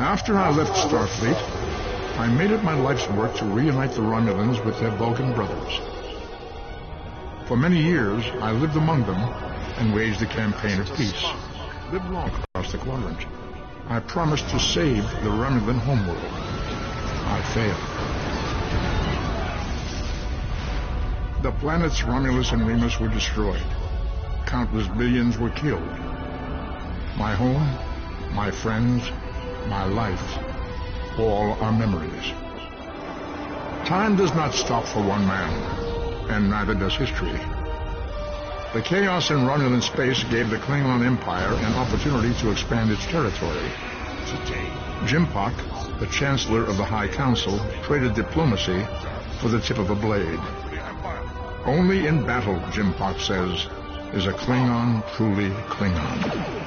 After I left Starfleet, I made it my life's work to reunite the Romulans with their Vulcan brothers. For many years, I lived among them and waged a campaign of peace. Lived long across the quadrant. I promised to save the Romulan homeworld. I failed. The planets Romulus and Remus were destroyed. Countless billions were killed. My home, my friends, my life, all are memories. Time does not stop for one man, and neither does history. The chaos in Romulan space gave the Klingon Empire an opportunity to expand its territory. Today, Jimpak, the Chancellor of the High Council, traded diplomacy for the tip of a blade. Only in battle, Jimpak says, is a Klingon truly Klingon.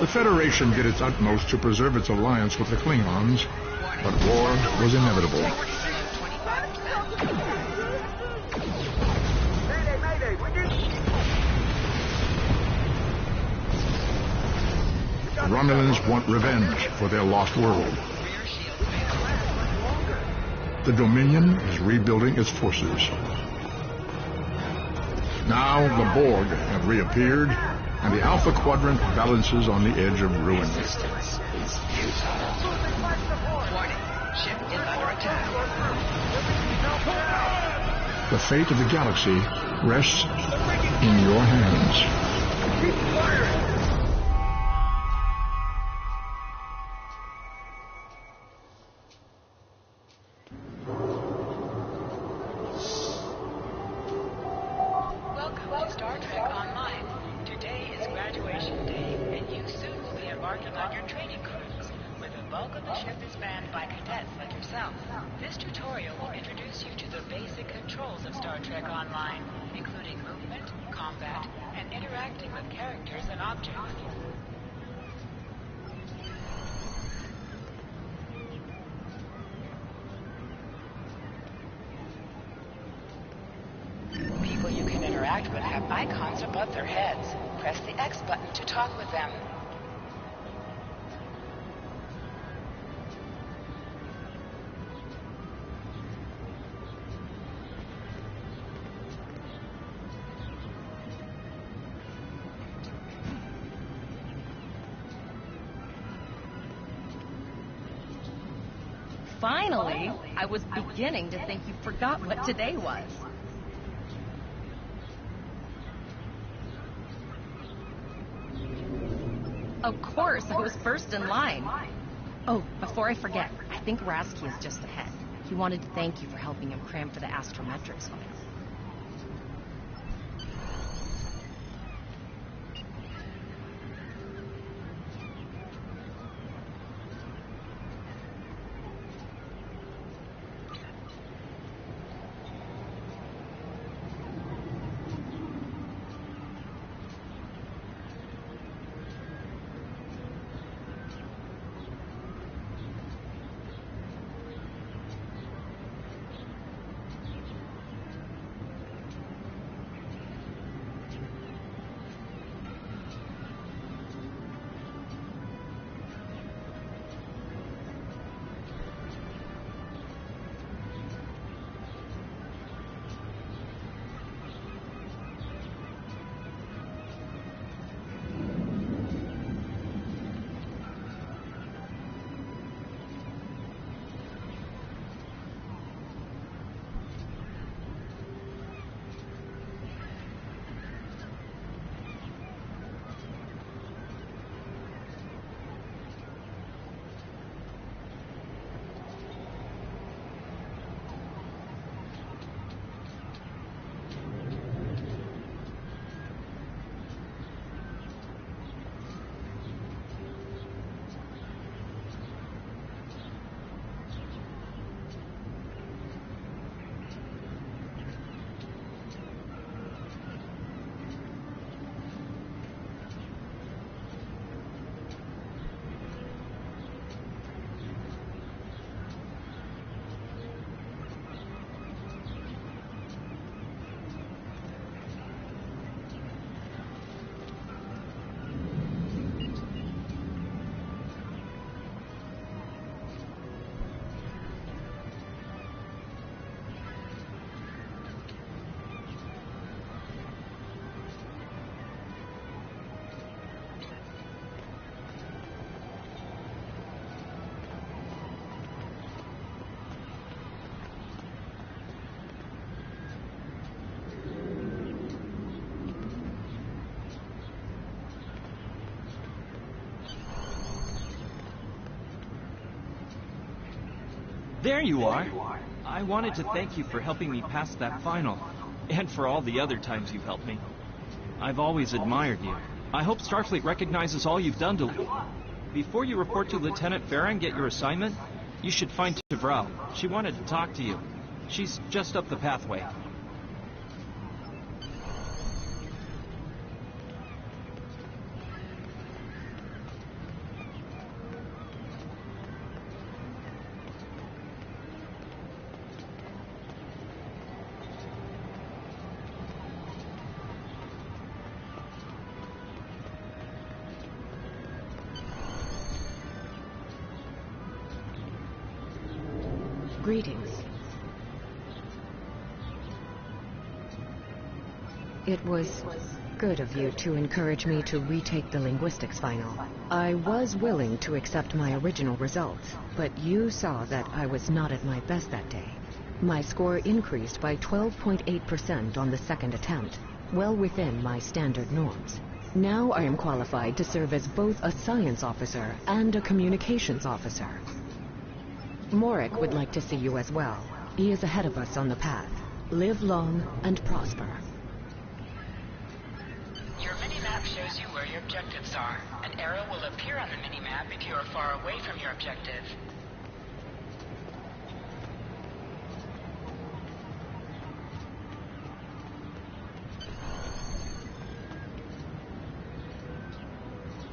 The Federation did its utmost to preserve its alliance with the Klingons, but war was inevitable. The Romulans want revenge for their lost world. The Dominion is rebuilding its forces. Now the Borg have reappeared, and the Alpha Quadrant balances on the edge of ruin. The fate of the galaxy rests in your hands. Keep firing! Welcome to Star Trek Online. Today is graduation day, and you soon will be embarking on your training cruise, where the bulk of the ship is manned by cadets like yourself. This tutorial will introduce you to the basic controls of Star Trek Online, including movement, combat, and interacting with characters and objects. People you can interact with have icons above their heads. Press the X button to talk with them. Finally, I was beginning to think you forgot what today was. Of course, I was first in line. Oh, before I forget, I think Rasky is just ahead. He wanted to thank you for helping him cram for the astrometrics files. There you are. I wanted to thank you for helping me pass that final, and for all the other times you've helped me. I've always admired you. I hope Starfleet recognizes all you've done to... Before you report to Lieutenant Farah and get your assignment, you should find Tavral. She wanted to talk to you. She's just up the pathway. Greetings. It was good of you to encourage me to retake the linguistics final. I was willing to accept my original results, but you saw that I was not at my best that day. My score increased by 12.8% on the second attempt, well within my standard norms. Now I am qualified to serve as both a science officer and a communications officer. Morik would like to see you as well. He is ahead of us on the path. Live long and prosper. Your minimap shows you where your objectives are. An arrow will appear on the minimap if you are far away from your objective.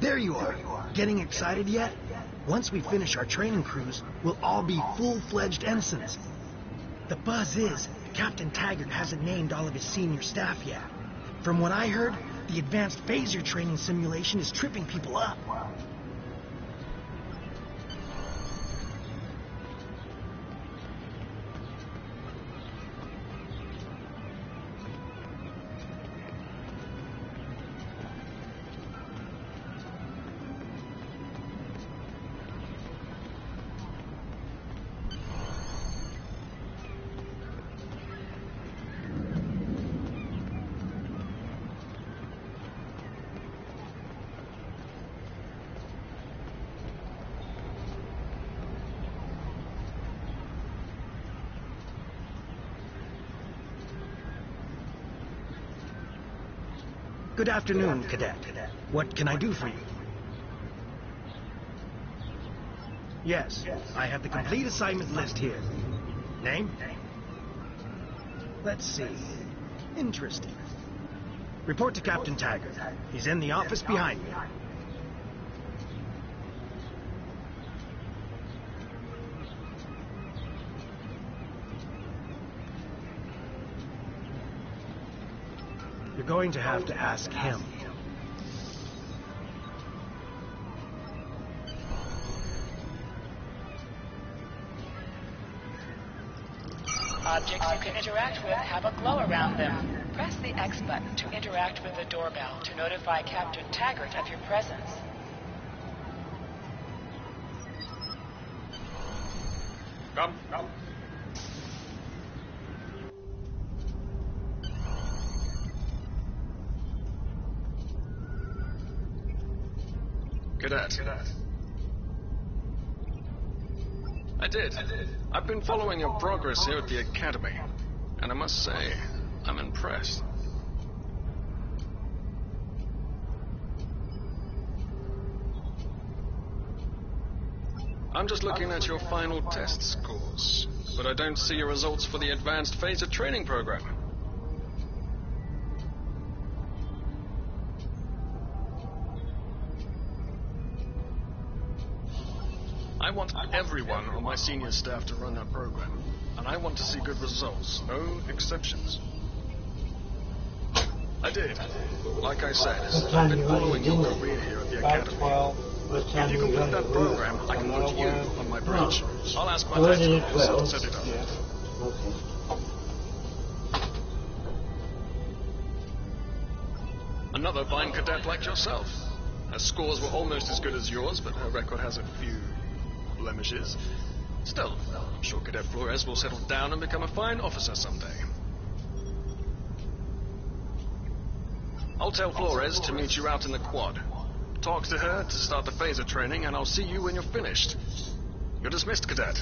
There you are. Getting excited yet? Once we finish our training cruise, we'll all be full-fledged ensigns. The buzz is, Captain Taggart hasn't named all of his senior staff yet. From what I heard, the advanced phaser training simulation is tripping people up. Good afternoon, Cadet. What can I do for you? Yes, I have the complete assignment list here. Name? Let's see. Interesting. Report to Captain Taggart. He's in the office behind me. You're going to have to ask him. Objects you can interact with have a glow around them. Press the X button to interact with the doorbell to notify Captain Taggart of your presence. Come. Cadet. I did. I've been following your progress here at the Academy, and I must say, I'm impressed. I'm just looking at your final test scores, but I don't see your results for the Advanced Phaser Training Program. I want everyone on my senior staff to run that program, and I want to see good results, no exceptions. I did. Like I said, I've been following your career here at the Academy. If you complete that program, I can put you on my bridge. I'll ask my tactical officer to set it up. Another fine cadet like yourself. Her scores were almost as good as yours, but her record has a few blemishes. Still, I'm sure Cadet Flores will settle down and become a fine officer someday. I'll tell Flores to meet you out in the quad. Talk to her to start the phaser training, and I'll see you when you're finished. You're dismissed, Cadet.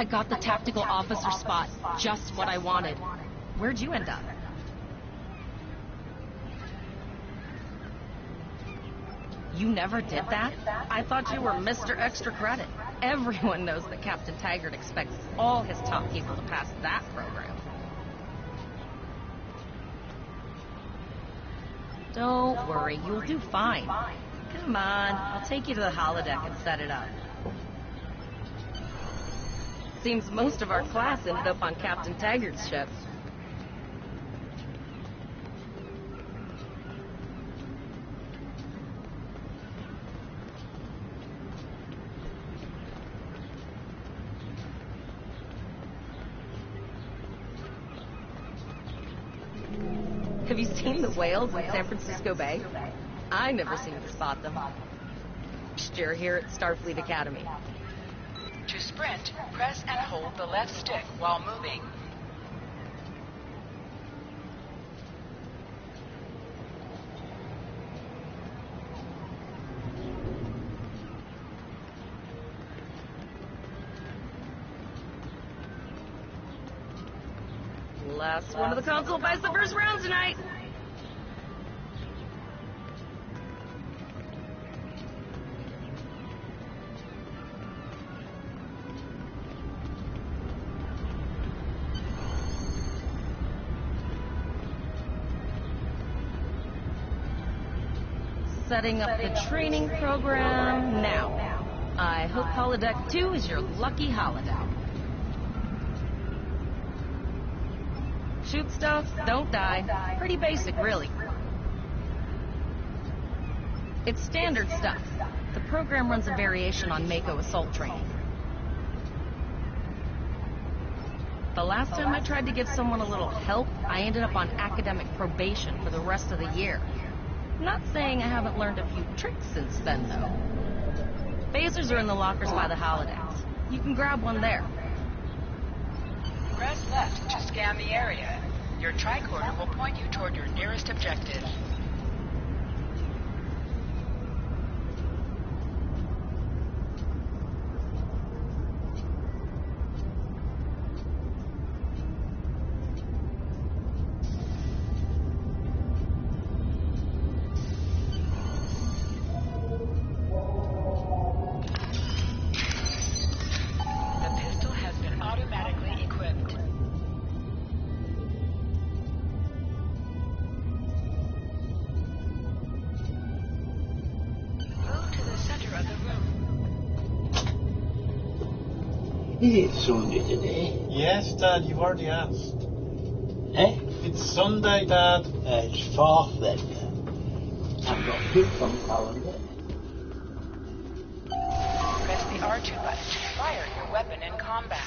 I got the tactical officer spot. Just what I wanted. Where'd you end up? You never did that? I thought you were Mr. Extra Credit. Everyone knows that Captain Taggart expects all his top people to pass that program. Don't worry, you'll do fine. Come on, I'll take you to the holodeck and set it up. Seems most of our class ended up on Captain Taggart's ship. Have you seen the whales in San Francisco Bay? I never seem to spot them. You're here at Starfleet Academy. To sprint, press and hold the left stick while moving. Last one of the console buys the first round tonight. Setting up the training program now. I hope Holodeck 2 is your lucky holodeck. Shoot stuff, don't die. Pretty basic, really. It's standard stuff. The program runs a variation on Mako assault training. The last time I tried to give someone a little help, I ended up on academic probation for the rest of the year. Not saying I haven't learned a few tricks since then, though. Phasers are in the lockers by the holodecks. You can grab one there. Press left to scan the area. Your tricorder will point you toward your nearest objective. Is it Sunday today? Yes, Dad, you've already asked. Eh? It's Sunday, Dad. It's 4th then. I've got bits on the calendar. Press the R2 button to fire your weapon in combat.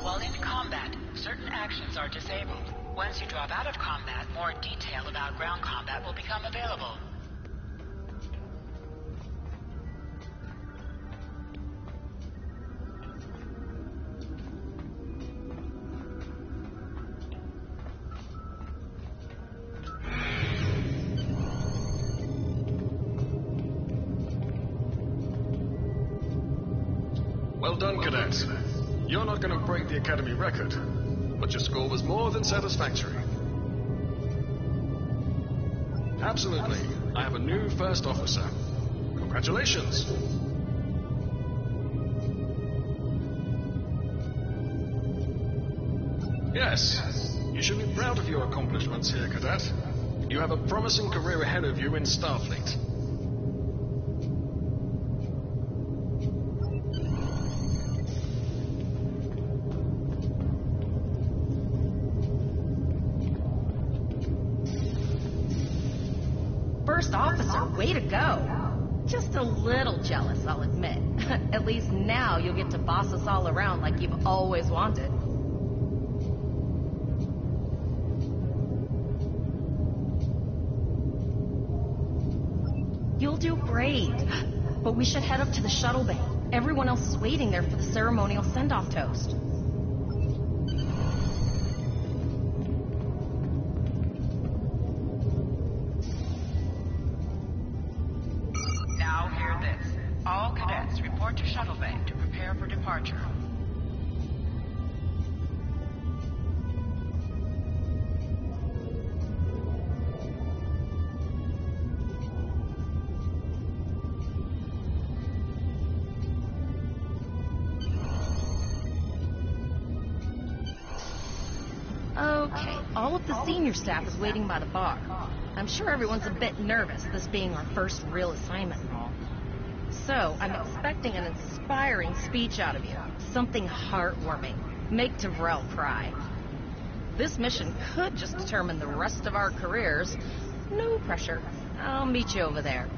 While in combat, certain actions are disabled. Once you drop out of combat, more detail about ground combat will become available. Well done, Cadet. You're not going to break the Academy record, but your score was more than satisfactory. Absolutely. I have a new first officer. Congratulations. Yes, you should be proud of your accomplishments here, Cadet. You have a promising career ahead of you in Starfleet. First officer, way to go. Just a little jealous, I'll admit. At least now you'll get to boss us all around like you've always wanted. You'll do great. But we should head up to the shuttle bay. Everyone else is waiting there for the ceremonial send-off toast. All cadets report to shuttle bay to prepare for departure. Okay, all of the senior staff is waiting by the bar. I'm sure everyone's a bit nervous, this being our first real assignment and all. So, I'm expecting an inspiring speech out of you. Something heartwarming. Make Tavrel cry. This mission could just determine the rest of our careers. No pressure. I'll meet you over there.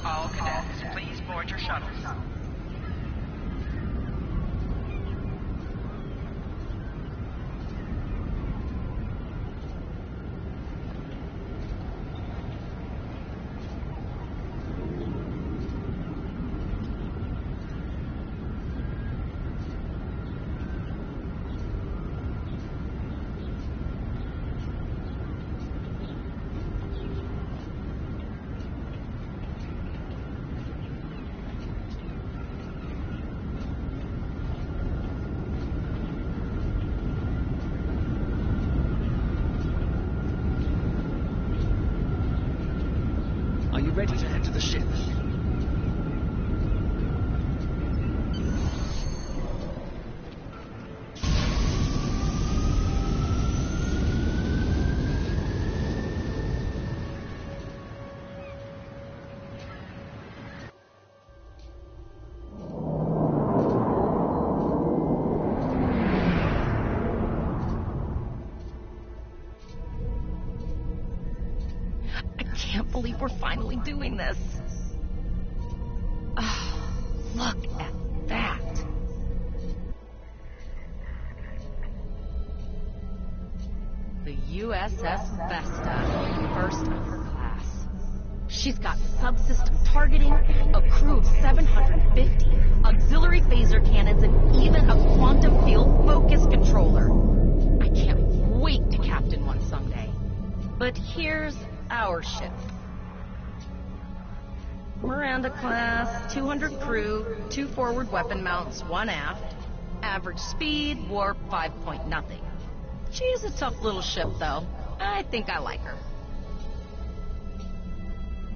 All cadets, please board your shuttles. Are you ready to head to the ship? I can't believe we're finally doing this. Oh, look at that. The USS Vesta, first of her class. She's got subsystem targeting, a crew of 750, auxiliary phaser cannons, and even a quantum field focus controller. I can't wait to captain one someday. But here's our ship. Miranda class, 200 crew, 2 forward weapon mounts, 1 aft. Average speed, warp 5.0. She's a tough little ship, though. I think I like her.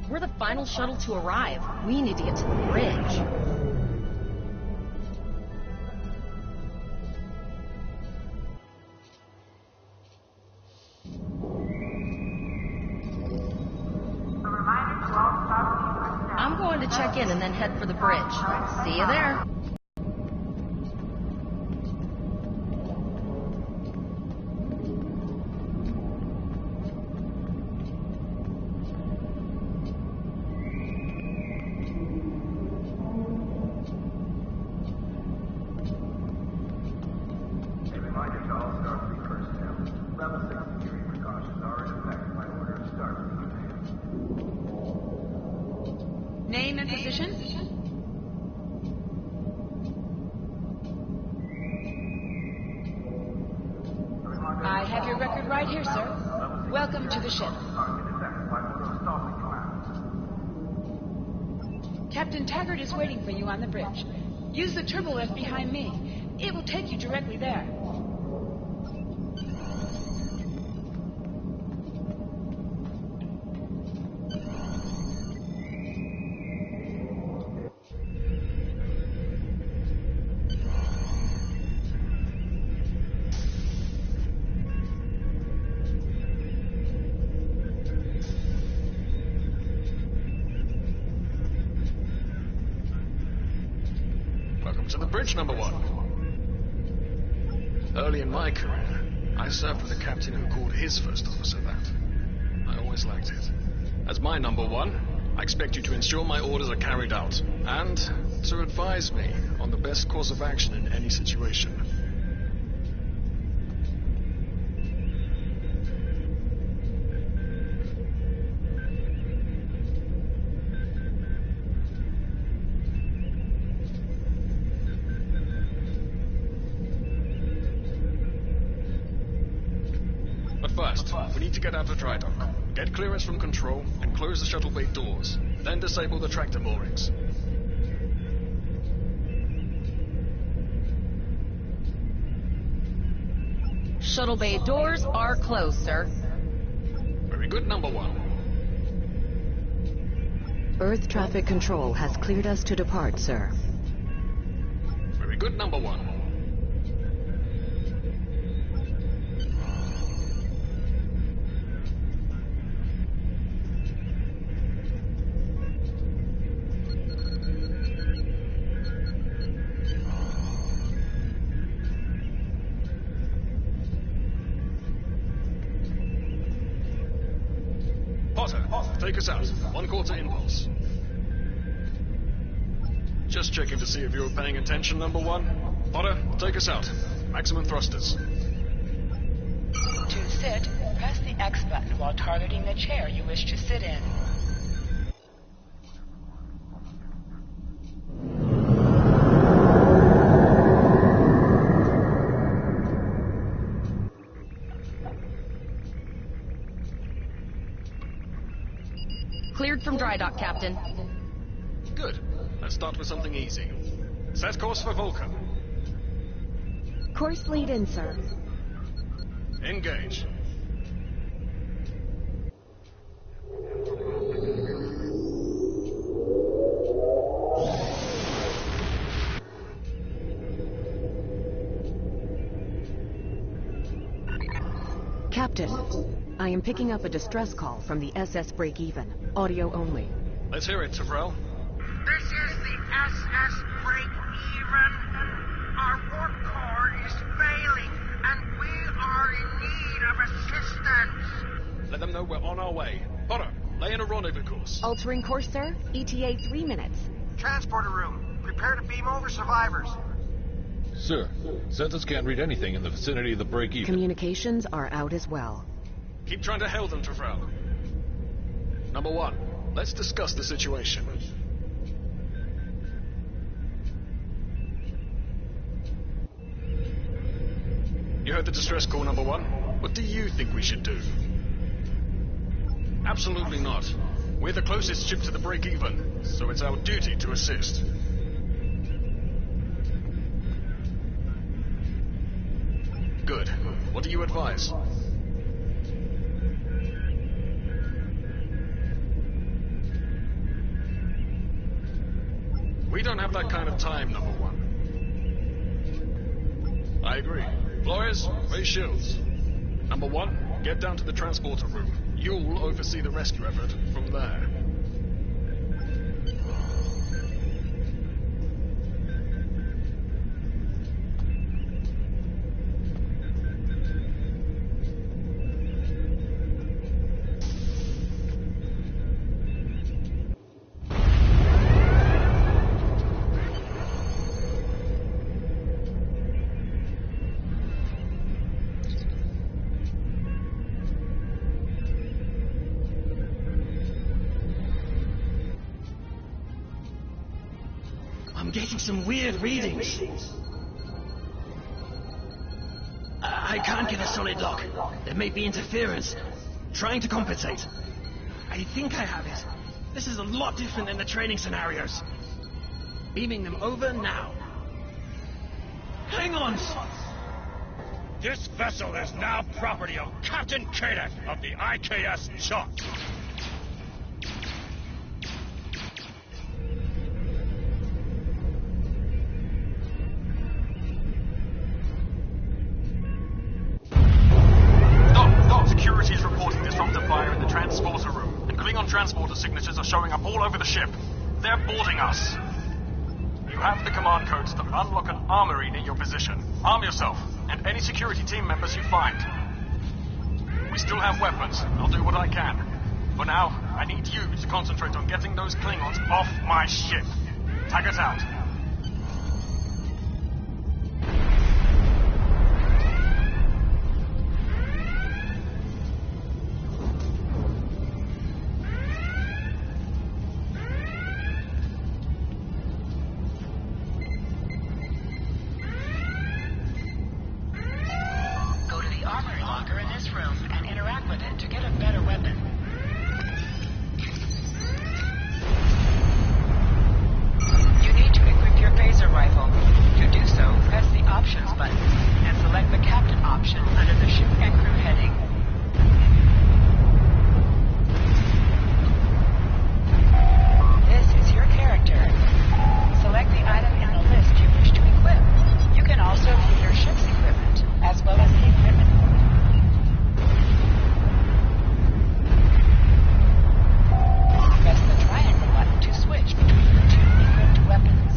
We're the final shuttle to arrive. We need to get to the bridge. I'm going to check in and then head for the bridge. See you there. Name and position? I have your record right here, sir. Welcome to the ship. Captain Taggart is waiting for you on the bridge. Use the turbo lift behind me. It will take you directly there. to the bridge, number one. Early in my career, I served with a captain who called his first officer that. I always liked it. As my number one, I expect you to ensure my orders are carried out, and to advise me on the best course of action in any situation. But first, we need to get out of dry dock. Get clearance from control and close the shuttle bay doors. Then disable the tractor moorings. Shuttle bay doors are closed, sir. Very good, number one. Earth traffic control has cleared us to depart, sir. Very good, number one. Take us out. 1/4 impulse. Just checking to see if you were paying attention, number one. Potter, take us out. Maximum thrusters. To sit, press the X button while targeting the chair you wish to sit in. Cleared from dry dock, Captain. Good. Let's start with something easy. Set course for Vulcan. Course lead in, sir. Engage. Captain, I am picking up a distress call from the SS Break-Even. Audio only. Let's hear it, Tyrell. This is the SS Break-Even. Our warp core is failing, and we are in need of assistance. Let them know we're on our way. Potter, lay in a rendezvous course. Altering course, sir. ETA 3 minutes. Transporter room. Prepare to beam over survivors. Sir, sensors can't read anything in the vicinity of the break-even. Communications are out as well. Keep trying to hail them, Tyrell. Number one, let's discuss the situation. You heard the distress call, number one. What do you think we should do? Absolutely not. We're the closest ship to the break-even, so it's our duty to assist. Good. What do you advise? We don't have that kind of time, number one. I agree. Flores, raise shields. Number one, get down to the transporter room. You'll oversee the rescue effort from there. I'm getting some weird readings. I can't get a solid lock. There may be interference. Trying to compensate. I think I have it. This is a lot different than the training scenarios. Beaming them over now. Hang on! This vessel is now property of Captain Kadek of the IKS Chalk. Security's reporting disruptor fire in the transporter room, and Klingon transporter signatures are showing up all over the ship. They're boarding us. You You have the command codes to unlock an armory near your position. Arm yourself, and any security team members you find. We still have weapons. I'll do what I can. For now, I need you to concentrate on getting those Klingons off my ship. Taggart out. Go to the armory locker in this room and interact with it to get a better weapon. You need to equip your phaser rifle. To do so, press the options button and select the captain option under the ship and crew heading. This is your character. Select the item in the list you wish to equip. You can also view your ship's equipment, as well as the equipment. Press the triangle button to switch between the two equipped weapons.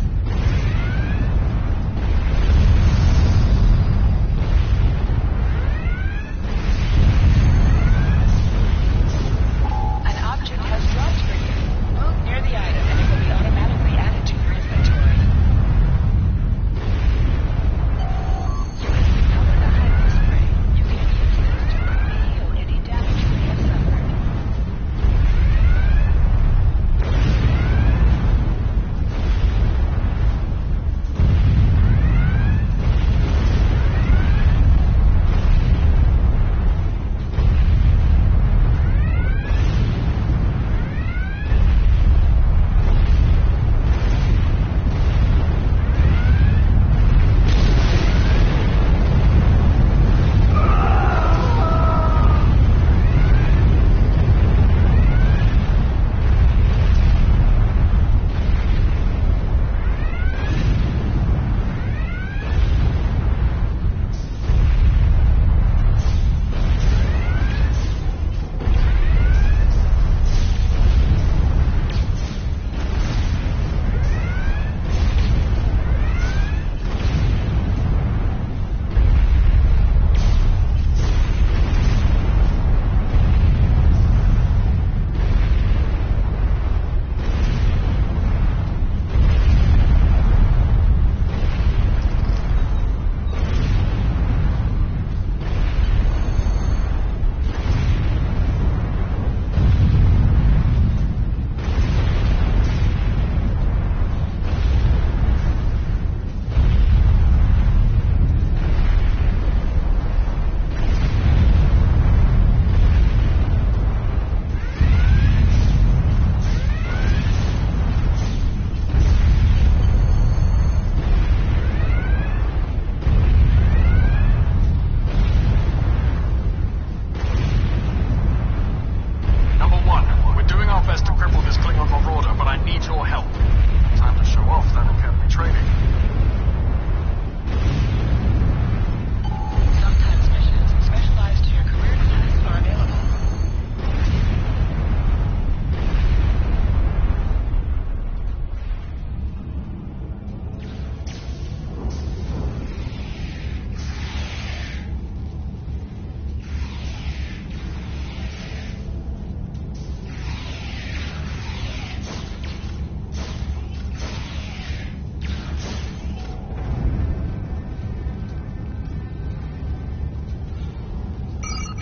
An object has dropped for you. Move near the item and it will be automatically added to your inventory. You can recover the hiding spray. You can use this to heal any damage you may have suffered.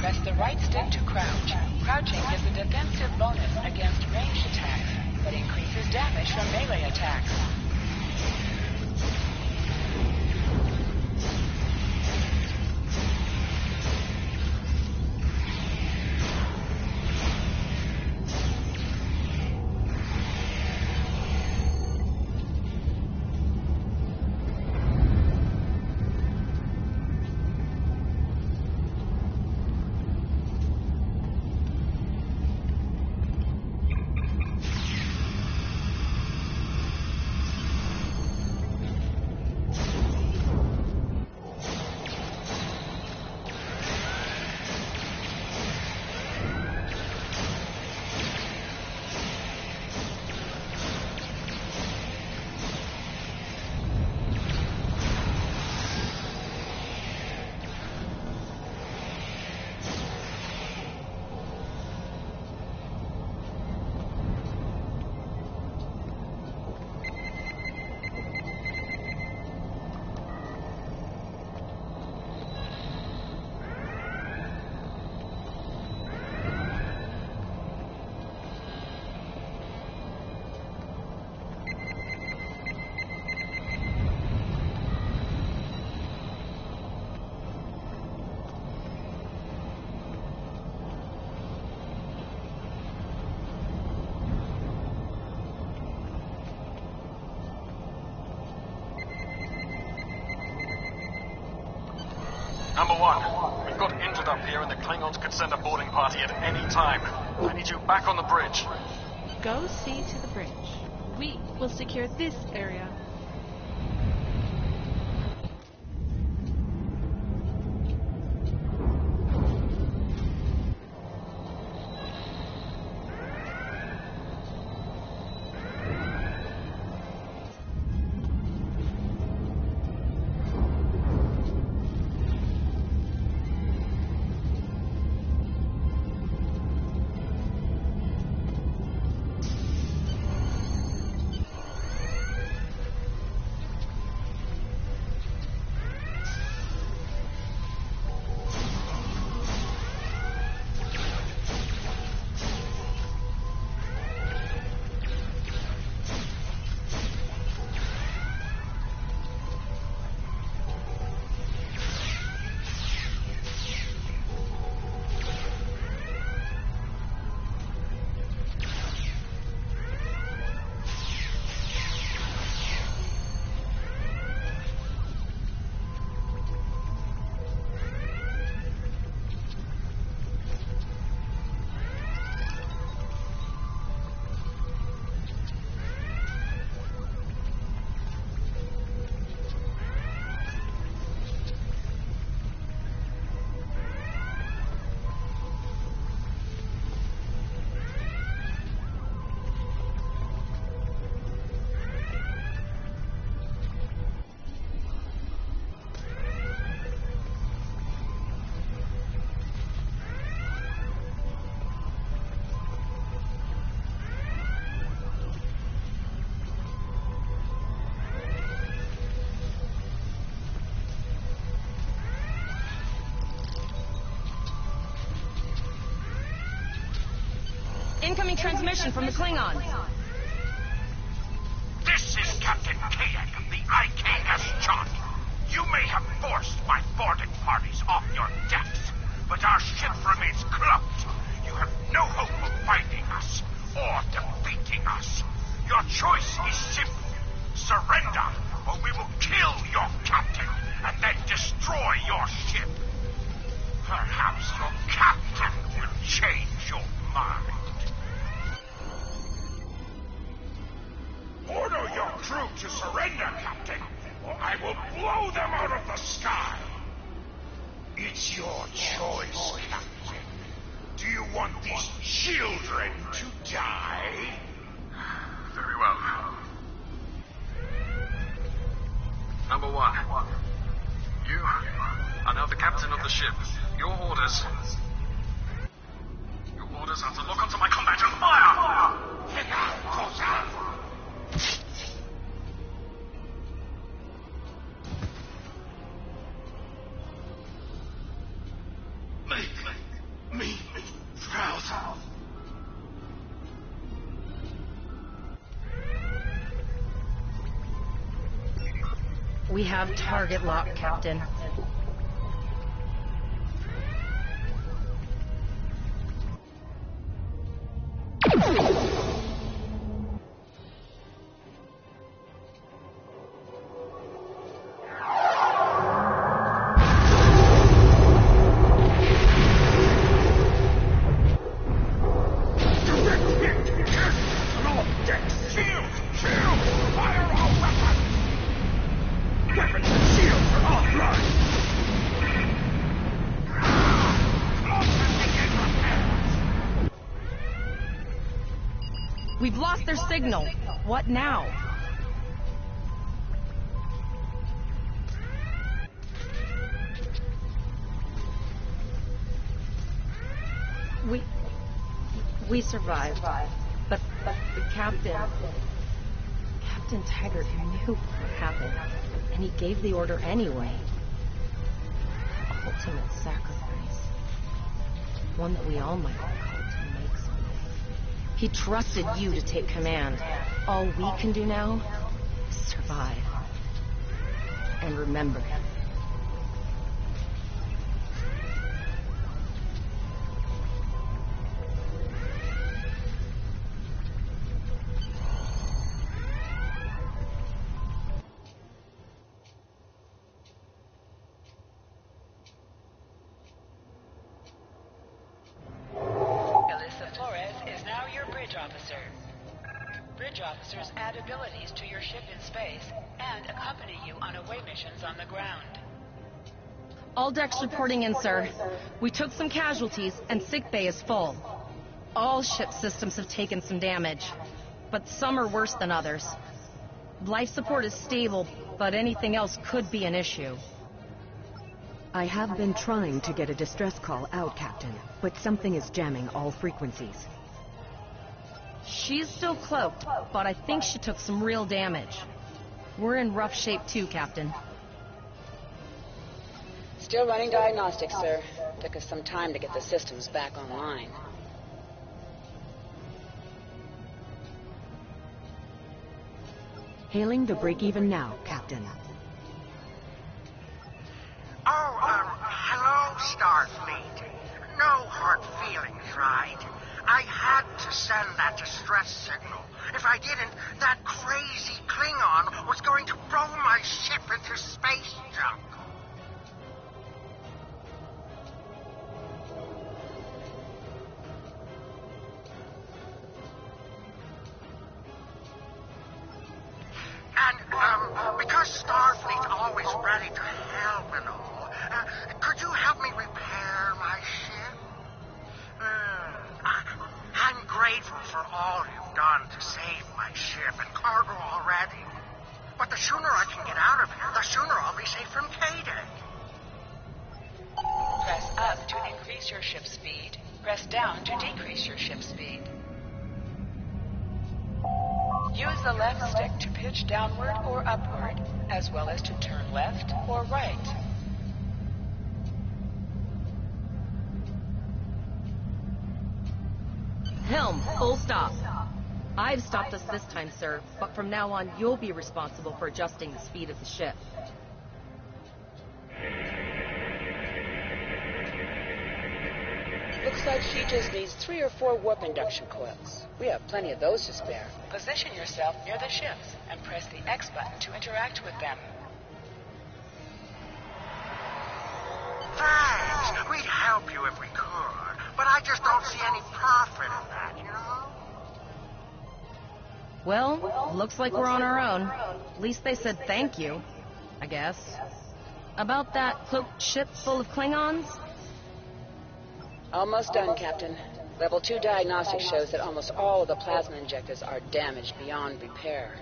Press the right stick to crouch. Crouching gives a defensive bonus against ranged attacks, but increases damage from melee attacks. Number one, we've got injured up here and the Klingons could send a boarding party at any time. I need you back on the bridge. Go see to the bridge. We will secure this area. Incoming transmission from the Klingons. This is Captain Kayak of the IKS Chart. You may have forced my boarding parties off your decks, but our ship remains cloaked. You have no hope of finding us or defeating us. Your choice is simple. Surrender, or we will kill your captain and then destroy your ship. Perhaps your captain will change your mind. Order your crew to surrender, Captain, or I will blow them out of the sky. It's your choice, Captain. Do you want these children to die? Very well. Number one, you are now the captain of the ship. Your orders are to lock onto my combat and fire! Make me proud. We have target lock, Captain. We've lost their signal. What now? We survived. But the Captain Taggart knew what happened. And he gave the order anyway. Ultimate sacrifice. One that we all might be called to make someday. He trusted you to take command. All we can do now is survive. And remember him. officers add abilities to your ship in space and accompany you on away missions on the ground. All decks reporting in, sir. We took some casualties, and sickbay is full. All ship systems have taken some damage, but some are worse than others. Life support is stable, but anything else could be an issue. I have been trying to get a distress call out, Captain, but something is jamming all frequencies. She's still cloaked, but I think she took some real damage. We're in rough shape too, Captain. Still running diagnostics, sir. Took us some time to get the systems back online. Hailing the break-even now, Captain. Oh, hello, Starfleet. No hard feelings, right? I had to send that distress signal. If I didn't, that crazy Klingon was going to blow my ship into space junk. And, because Starfleet's always ready to help and all, could you help me repair my ship? I'm grateful for all you've done to save my ship and cargo already. But the sooner I can get out of here, the sooner I'll be safe from K-Day. Press up to increase your ship speed. Press down to decrease your ship speed. Use the left stick to pitch downward or upward, as well as to turn left or right. Helm, full stop. I've stopped us this time, sir, but from now on you'll be responsible for adjusting the speed of the ship. Looks like she just needs 3 or 4 warp induction coils. We have plenty of those to spare. Position yourself near the ships and press the X button to interact with them. Thanks. We'd help you if we could, but I just don't see any profit in that, you know? Well, looks like we're on our own. At least they said thank you, I guess. About that cloaked ship full of Klingons? Almost done, Captain. Level 2 diagnostics shows that almost all of the plasma injectors are damaged beyond repair.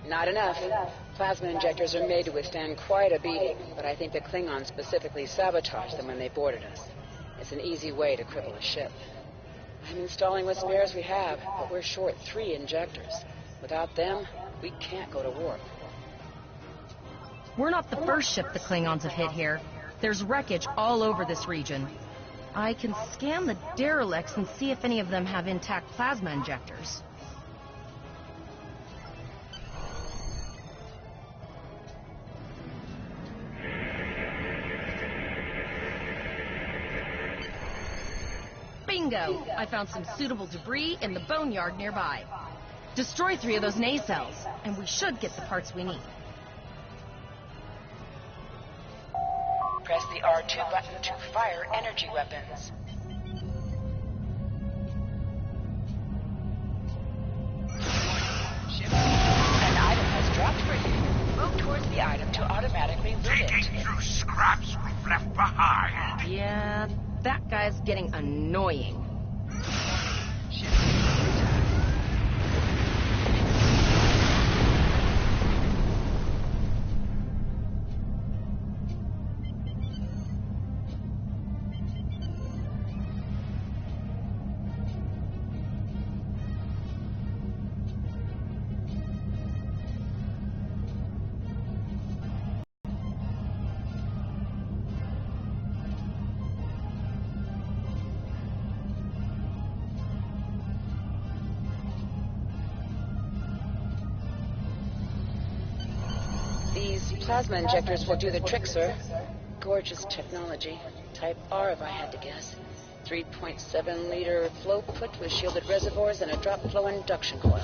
Not enough. Plasma injectors are made to withstand quite a beating, but I think the Klingons specifically sabotaged them when they boarded us. It's an easy way to cripple a ship. I'm installing what spares we have, but we're short 3 injectors. Without them, we can't go to warp. We're not the first ship the Klingons have hit here. There's wreckage all over this region. I can scan the derelicts and see if any of them have intact plasma injectors. Bingo! I found some suitable debris in the boneyard nearby. Destroy 3 of those nacelles, and we should get the parts we need. Press the R2 button to fire energy weapons. An item has dropped for you. Move towards the item to automatically loot it. Digging through scraps we've left behind. Yeah, that guy's getting annoying. These plasma injectors will do the trick, sir. Gorgeous technology. Type R, if I had to guess. 3.7-liter flow put with shielded reservoirs and a drop flow induction coil.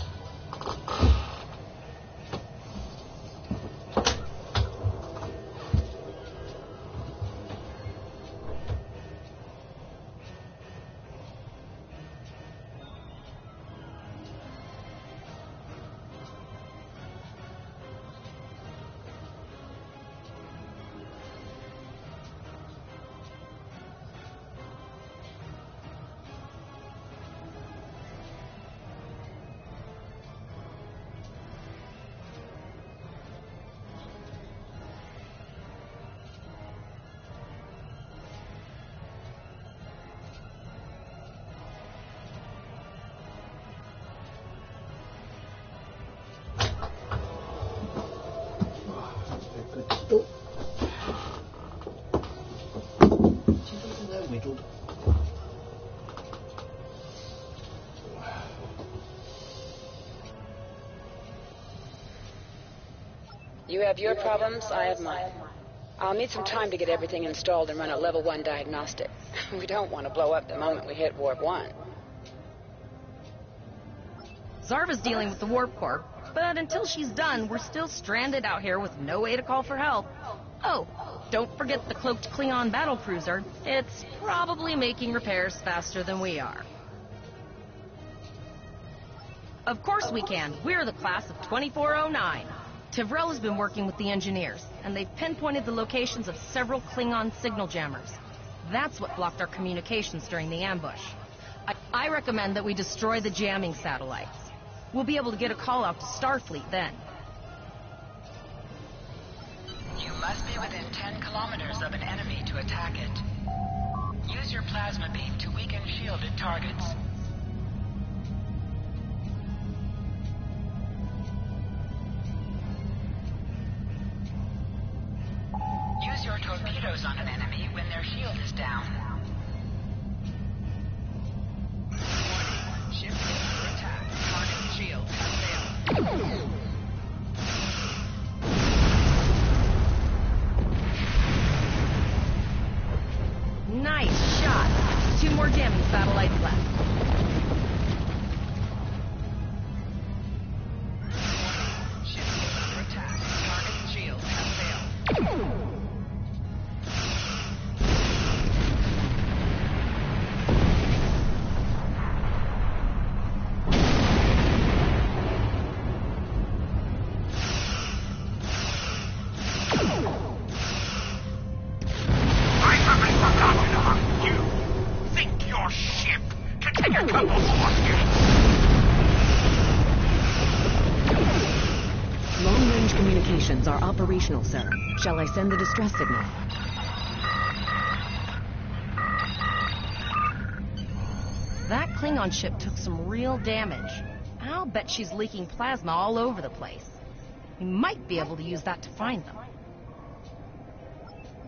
You have your problems, I have mine. I'll need some time to get everything installed and run a level 1 diagnostic. We don't want to blow up the moment we hit Warp 1. Zarva's dealing with the Warp Core, but until she's done, we're still stranded out here with no way to call for help. Oh, don't forget the cloaked Klingon battlecruiser. It's probably making repairs faster than we are. Of course we can. We're the class of 2409. Tivrel has been working with the engineers, and they've pinpointed the locations of several Klingon signal jammers. That's what blocked our communications during the ambush. I recommend that we destroy the jamming satellites. We'll be able to get a call out to Starfleet then. You must be within 10 kilometers of an enemy to attack it. Use your plasma beam to weaken shielded targets. Use your torpedoes on an enemy when their shield is down. Ship under attack. Target shield has failed. Nice shot. 2 more jamming satellites left. Ship under attack. Target shield has failed. Long-range communications are operational, sir. Shall I send the distress signal? That Klingon ship took some real damage. I'll bet she's leaking plasma all over the place. We might be able to use that to find them.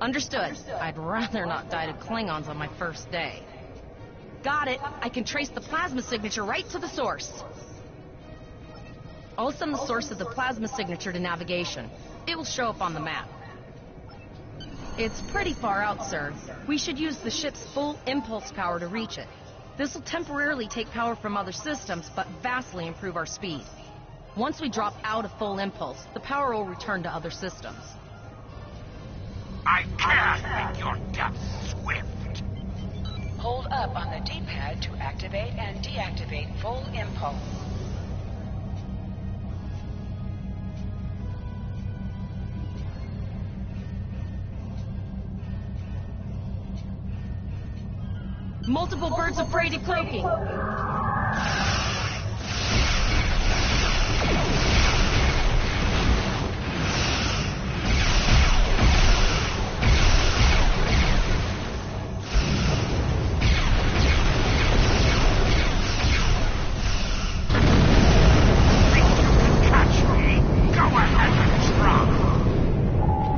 Understood. I'd rather not die to Klingons on my first day. Got it. I can trace the plasma signature right to the source. I'll send the source of the plasma signature to navigation. It will show up on the map. It's pretty far out, sir. We should use the ship's full impulse power to reach it. This will temporarily take power from other systems, but vastly improve our speed. Once we drop out of full impulse, the power will return to other systems. I can make your death swift. Hold up on the D-pad to activate and deactivate full impulse. Multiple birds of prey decloaking.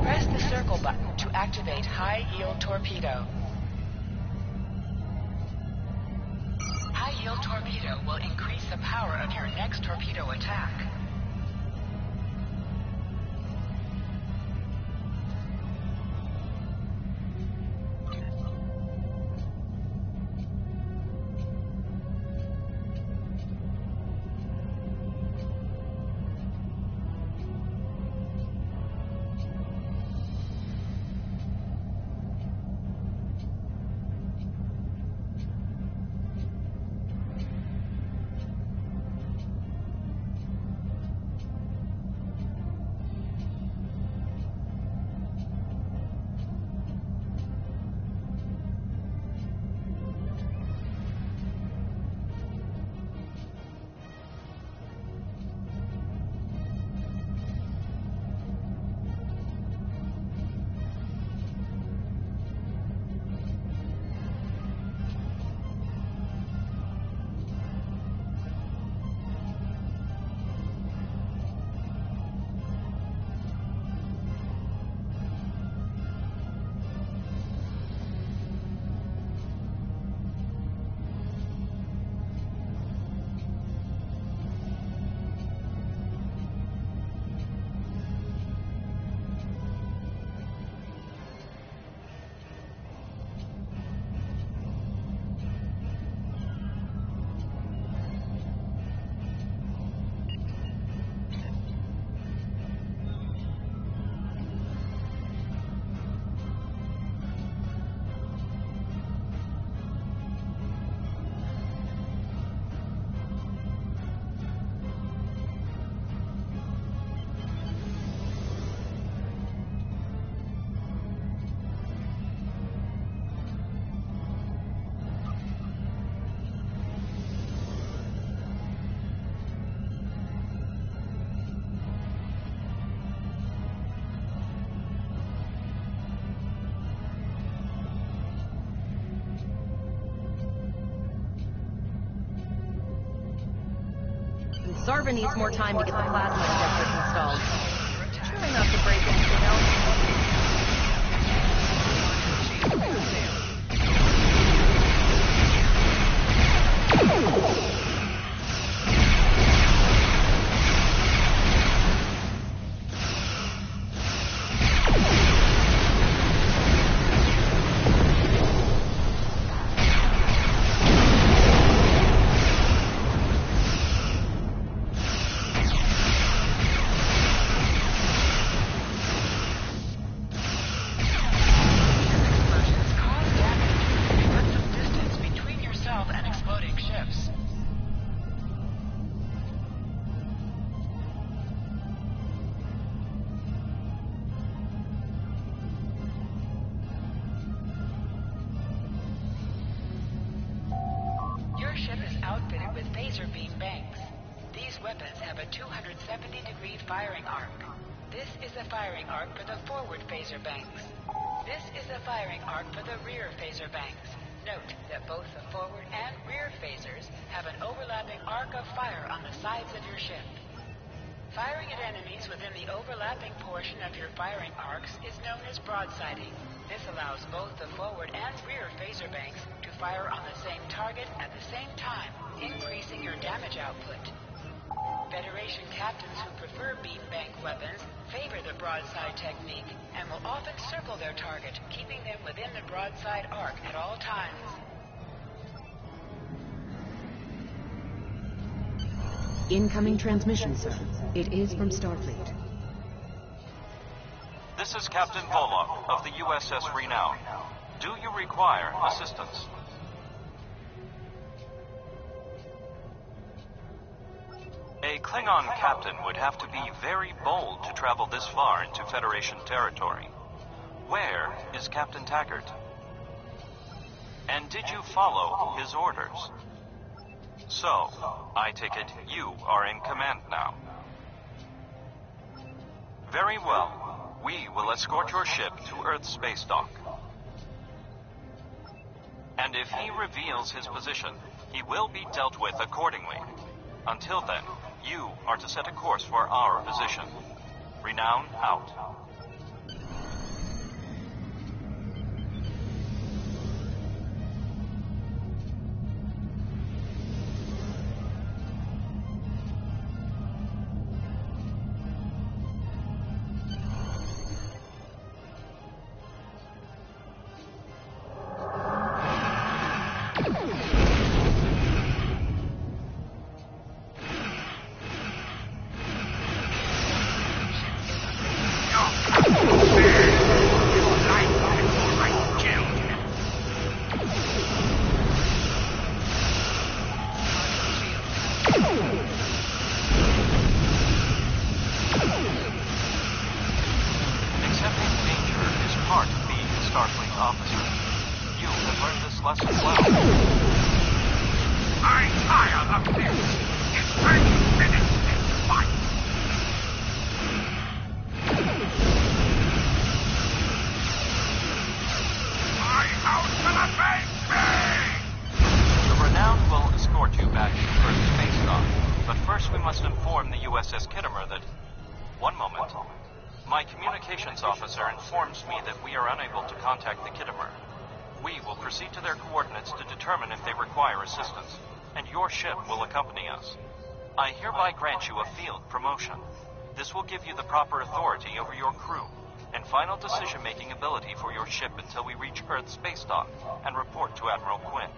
Press the circle button to activate high-yield torpedo. High-yield torpedo will increase the power of your next torpedo attack. Zarva needs more time to get the plasma injectors installed. Try not to break anything else. Your ship is outfitted with phaser beam banks. These weapons have a 270-degree firing arc. This is the firing arc for the forward phaser banks. This is the firing arc for the rear phaser banks. Note that both the forward and rear phasers have an overlapping arc of fire on the sides of your ship. Firing at enemies within the overlapping portion of your firing arcs is known as broadsiding. This allows both the forward and rear phaser banks to fire on the same target at the same time, increasing your damage output. Federation captains who prefer beam bank weapons favor the broadside technique and will often circle their target, keeping them within the broadside arc at all times. Incoming transmission, sir. It is from Starfleet. This is Captain Volok of the USS Renown. Do you require assistance? A Klingon captain would have to be very bold to travel this far into Federation territory. Where is Captain Taggart? And did you follow his orders? So, I take it you are in command now. Very well. We will escort your ship to Earth's space dock. And if he reveals his position, he will be dealt with accordingly. Until then, you are to set a course for our position. Renown out. Officer informs me that we are unable to contact the Kittimer. We will proceed to their coordinates to determine if they require assistance, and your ship will accompany us. I hereby grant you a field promotion. This will give you the proper authority over your crew, and final decision-making ability for your ship until we reach Earth's space dock and report to Admiral Quinn.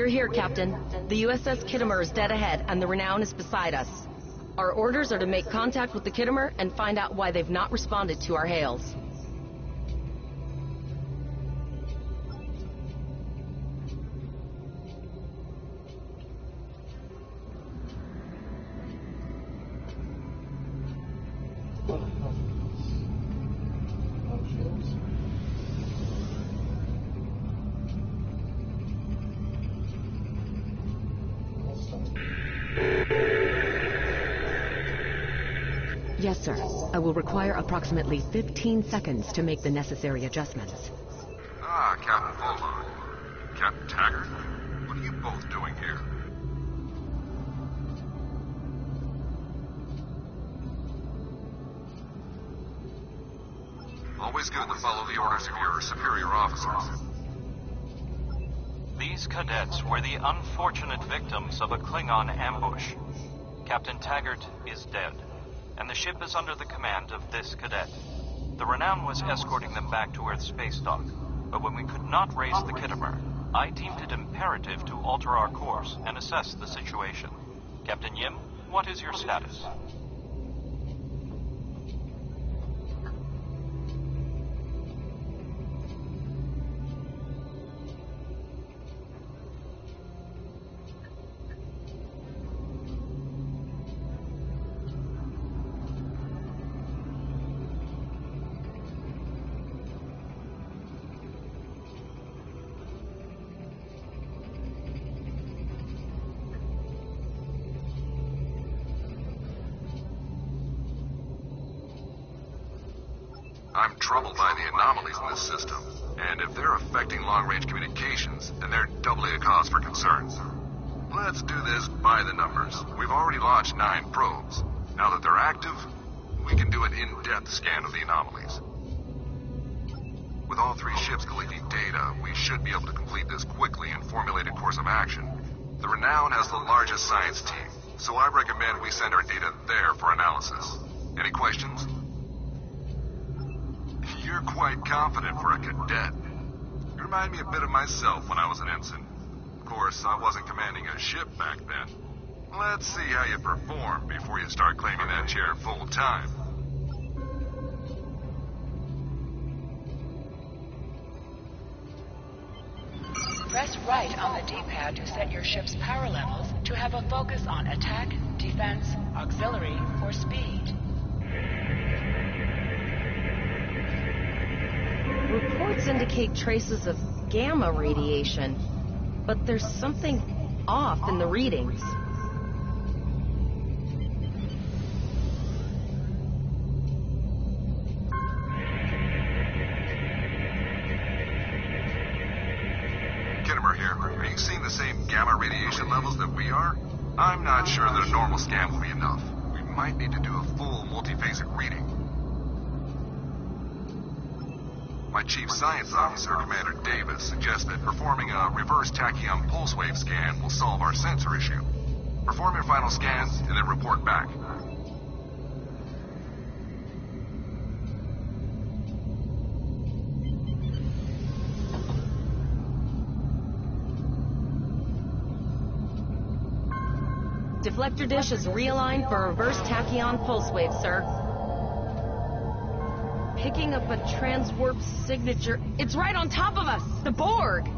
We're here, Captain. The USS Kittimer is dead ahead, and the Renown is beside us. Our orders are to make contact with the Kittimer and find out why they've not responded to our hails. Yes, sir. I will require approximately 15 seconds to make the necessary adjustments. Ah, Captain Fulton. Captain Taggart? What are you both doing here? Always good to follow the orders of your superior officers. These cadets were the unfortunate victims of a Klingon ambush. Captain Taggart is dead, and the ship is under the command of this cadet. The Renown was escorting them back to Earth's space dock, but when we could not raise the Kittimer, I deemed it imperative to alter our course and assess the situation. Captain Yim, what is your status? I'm troubled by the anomalies in this system, and if they're affecting long-range communications, then they're doubly a cause for concern. Let's do this by the numbers. We've already launched 9 probes. Now that they're active, we can do an in-depth scan of the anomalies. With all 3 ships collecting data, we should be able to complete this quickly and formulate a course of action. The Renown has the largest science team, so I recommend we send our data there for analysis. Any questions? You're quite confident for a cadet. You remind me a bit of myself when I was an ensign. Of course, I wasn't commanding a ship back then. Let's see how you perform before you start claiming that chair full time. Press right on the D-pad to set your ship's power levels to have a focus on attack, defense, auxiliary, or speed. Reports indicate traces of gamma radiation, but there's something off in the readings. Kittimer here. Are you seeing the same gamma radiation levels that we are? I'm not sure that a normal scan will be enough. We might need to do a full multiphasic reading. My chief science officer, Commander Davis, suggests that performing a reverse tachyon pulse wave scan will solve our sensor issue. Perform your final scans and then report back. Deflector dish is realigned for reverse tachyon pulse wave, sir. Picking up a transwarp signature. It's right on top of us! The Borg!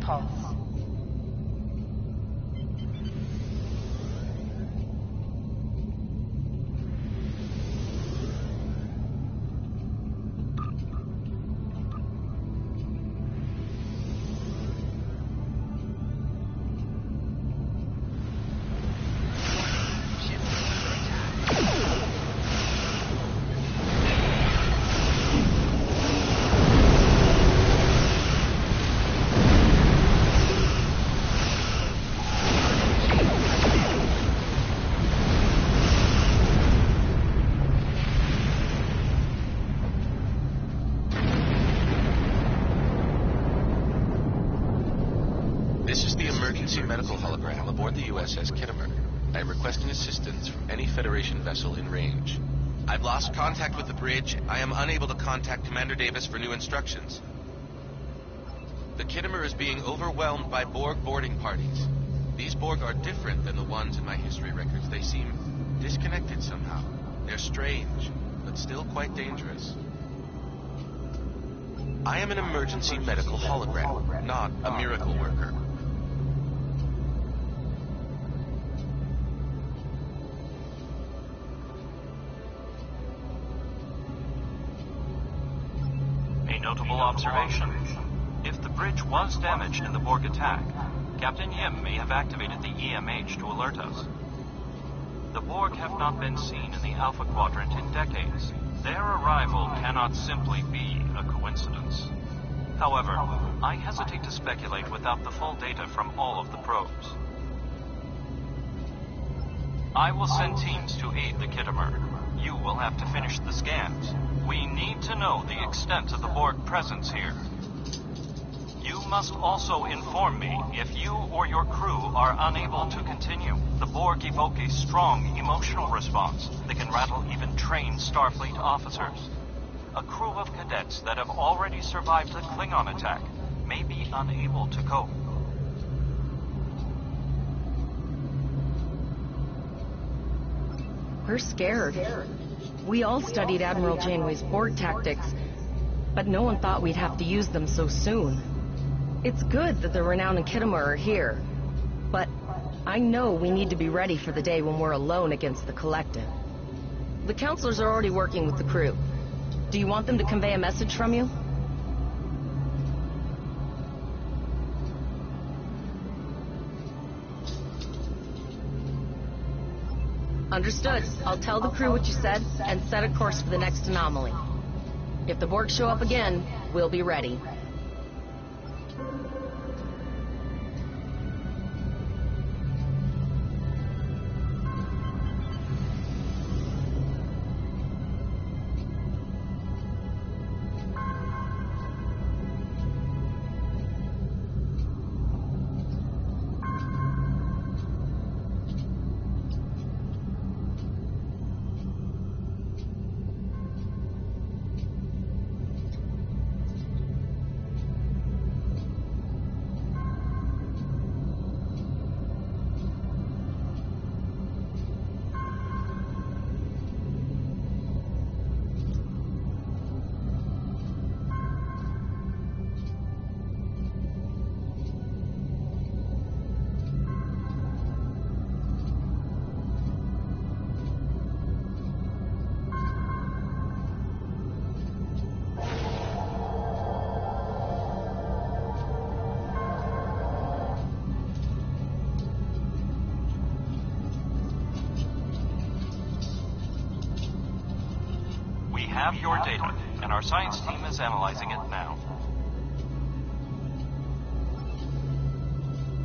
pulse. Medical hologram aboard the USS Kittimer. I am requesting assistance from any Federation vessel in range. I've lost contact with the bridge. I am unable to contact Commander Davis for new instructions. The Kittimer is being overwhelmed by Borg boarding parties. These Borg are different than the ones in my history records. They seem disconnected somehow. They're strange, but still quite dangerous. I am an emergency medical hologram, not a miracle worker. Notable observation. If the bridge was damaged in the Borg attack, Captain Yim may have activated the EMH to alert us. The Borg have not been seen in the Alpha Quadrant in decades. Their arrival cannot simply be a coincidence. However, I hesitate to speculate without the full data from all of the probes. I will send teams to aid the Kittimer. You will have to finish the scans. We need to know the extent of the Borg presence here. You must also inform me if you or your crew are unable to continue. The Borg evoke a strong emotional response that can rattle even trained Starfleet officers. A crew of cadets that have already survived the Klingon attack may be unable to cope. We're scared. We all studied Admiral Janeway's Borg tactics, but no one thought we'd have to use them so soon. It's good that the Renown and Kittimer are here, but I know we need to be ready for the day when we're alone against the Collective. The counselors are already working with the crew. Do you want them to convey a message from you? Understood. I'll tell the crew what you said and set a course for the next anomaly. If the Borg show up again, we'll be ready. Have your data, and our science team is analyzing it now.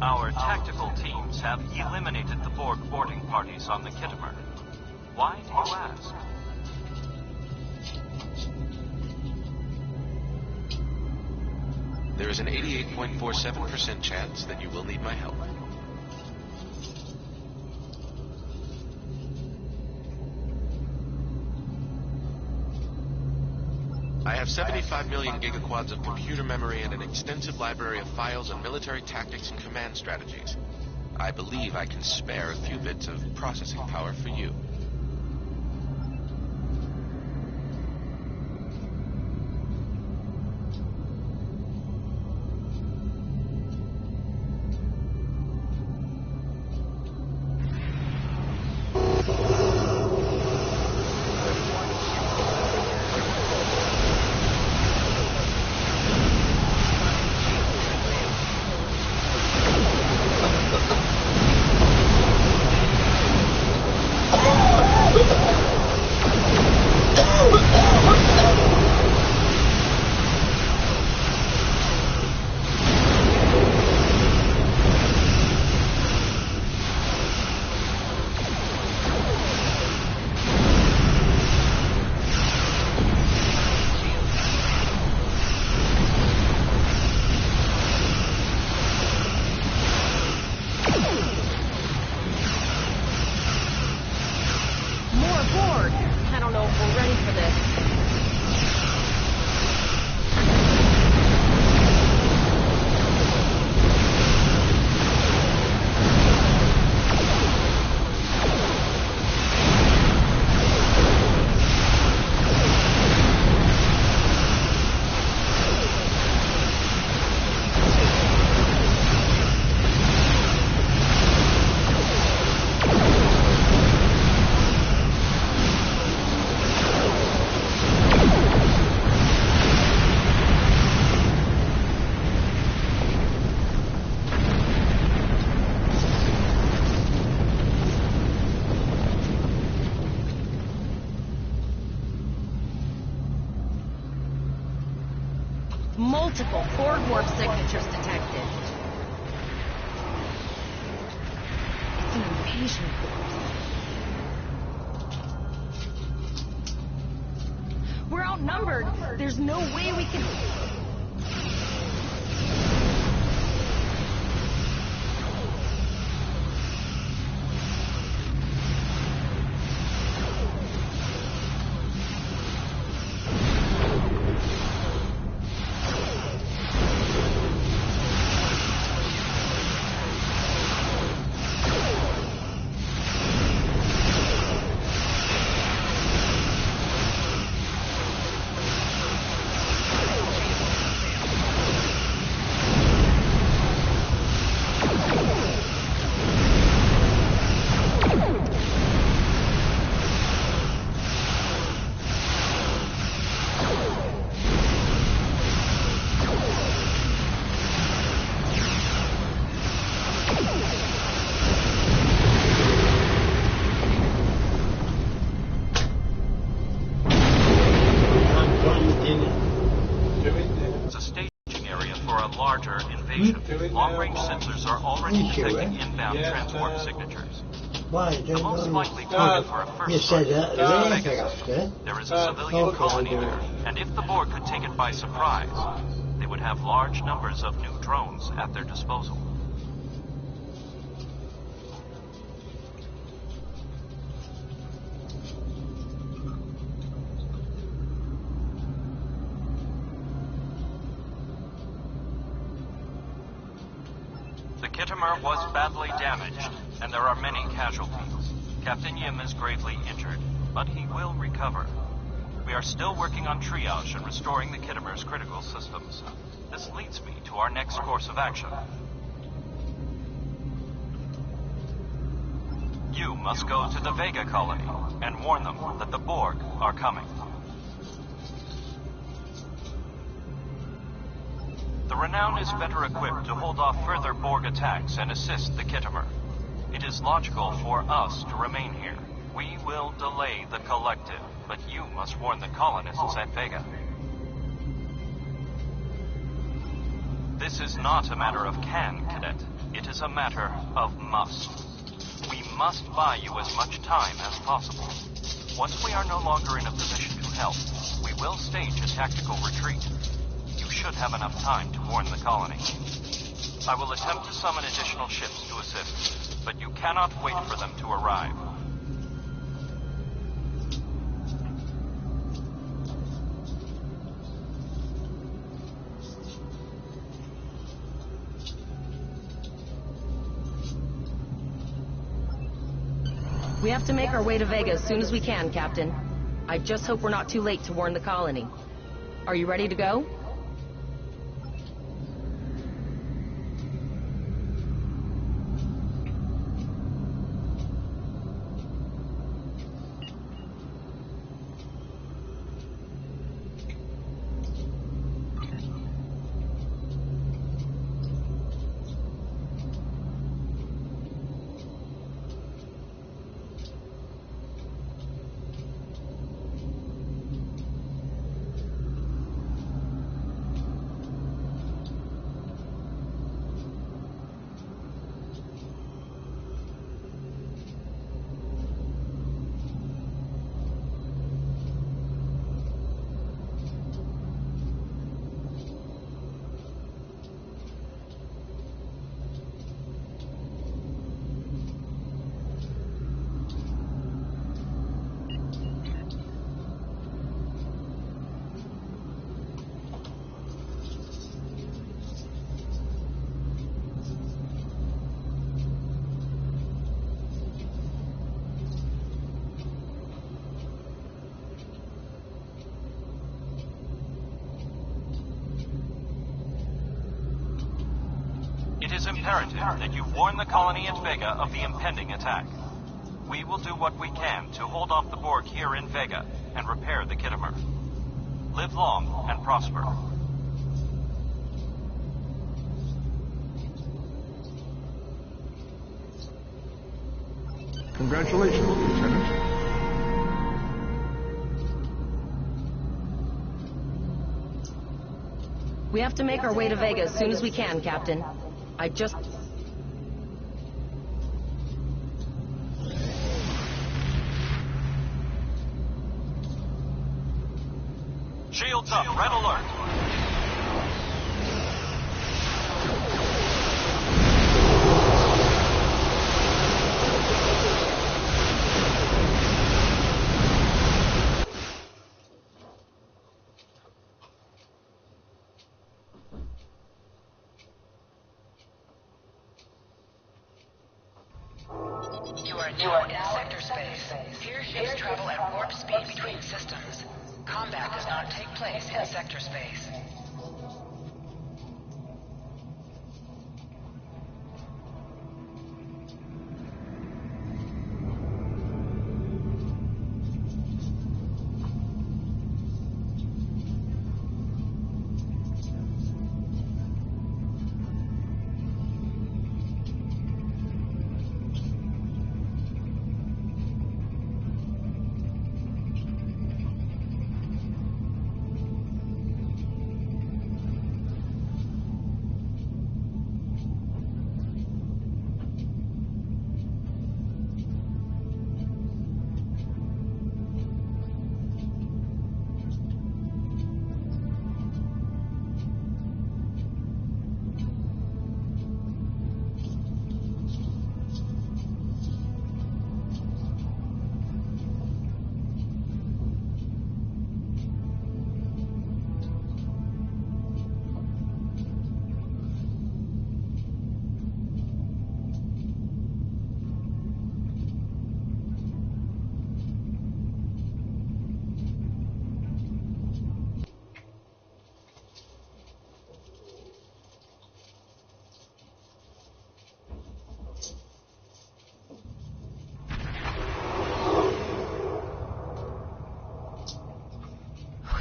Our tactical teams have eliminated the Borg boarding parties on the Kittimer. Why do you ask? There is an 88.47% chance that you will need my help. I have 75 million gigaquads of computer memory and an extensive library of files on military tactics and command strategies. I believe I can spare a few bits of processing power for you. Multiple Borg warp signatures detected. It's an invasion force. We're outnumbered. There's no way we can... It's a staging area for a larger invasion. Long-range sensors are already detecting inbound transport signatures. The most likely target for a first target is Vega. There is a civilian colony there, and if the Borg could take it by surprise, they would have large numbers of new drones at their disposal. The Kittimer was badly damaged, and there are many casualties. Captain Yim is gravely injured, but he will recover. We are still working on triage and restoring the Kittimer's critical systems. This leads me to our next course of action. You must go to the Vega colony and warn them that the Borg are coming. The Renown is better equipped to hold off further Borg attacks and assist the Kittimer. It is logical for us to remain here. We will delay the Collective, but you must warn the colonists at Vega. This is not a matter of can, Cadet. It is a matter of must. We must buy you as much time as possible. Once we are no longer in a position to help, we will stage a tactical retreat. You should have enough time to warn the colony. I will attempt to summon additional ships to assist, but you cannot wait for them to arrive. We have to make our way to Vega as soon as we can, Captain. I just hope we're not too late to warn the colony. Are you ready to go? It is imperative that you warn the colony at Vega of the impending attack. We will do what we can to hold off the Borg here in Vega and repair the Kittimer. Live long and prosper. Congratulations, Lieutenant. We have to make our way to Vega as soon as we can, Captain. Shields up, red alert. You are in sector space. Here ships travel at warp speed between systems. Combat does not take place in sector space.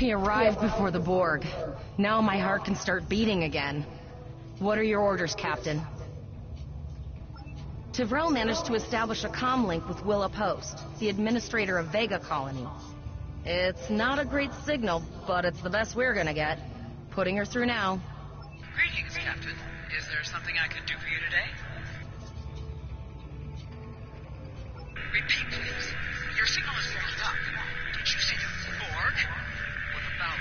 We arrived before the Borg. Now my heart can start beating again. What are your orders, Captain? Tyrell managed to establish a comm link with Willa Post, the administrator of Vega Colony. It's not a great signal, but it's the best we're gonna get. Putting her through now. Greetings, Captain. Is there something I can do for you today? Repeat, please. Your signal is breaking up. Did you say the Borg? What about...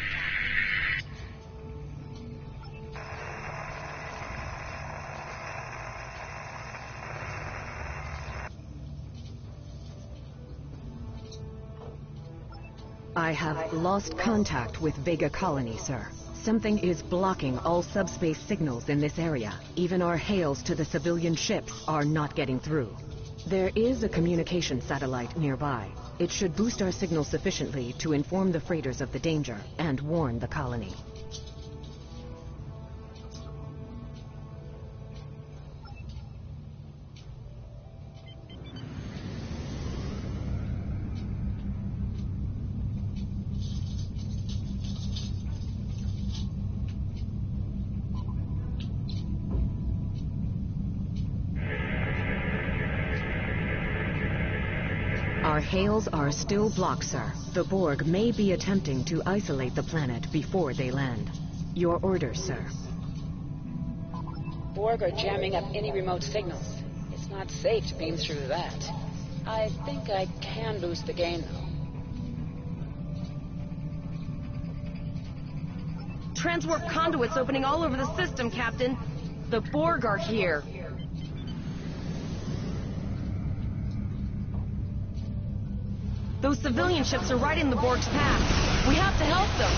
I have lost contact with Vega Colony, sir. Something is blocking all subspace signals in this area. Even our hails to the civilian ships are not getting through. There is a communication satellite nearby. It should boost our signal sufficiently to inform the freighters of the danger and warn the colony. Our hails are still blocked, sir. The Borg may be attempting to isolate the planet before they land. Your orders, sir. Borg are jamming up any remote signals. It's not safe to beam through that. I think I can boost the gain, though. Transwarp conduits opening all over the system, Captain. The Borg are here. Those civilian ships are right in the Borg's path. We have to help them.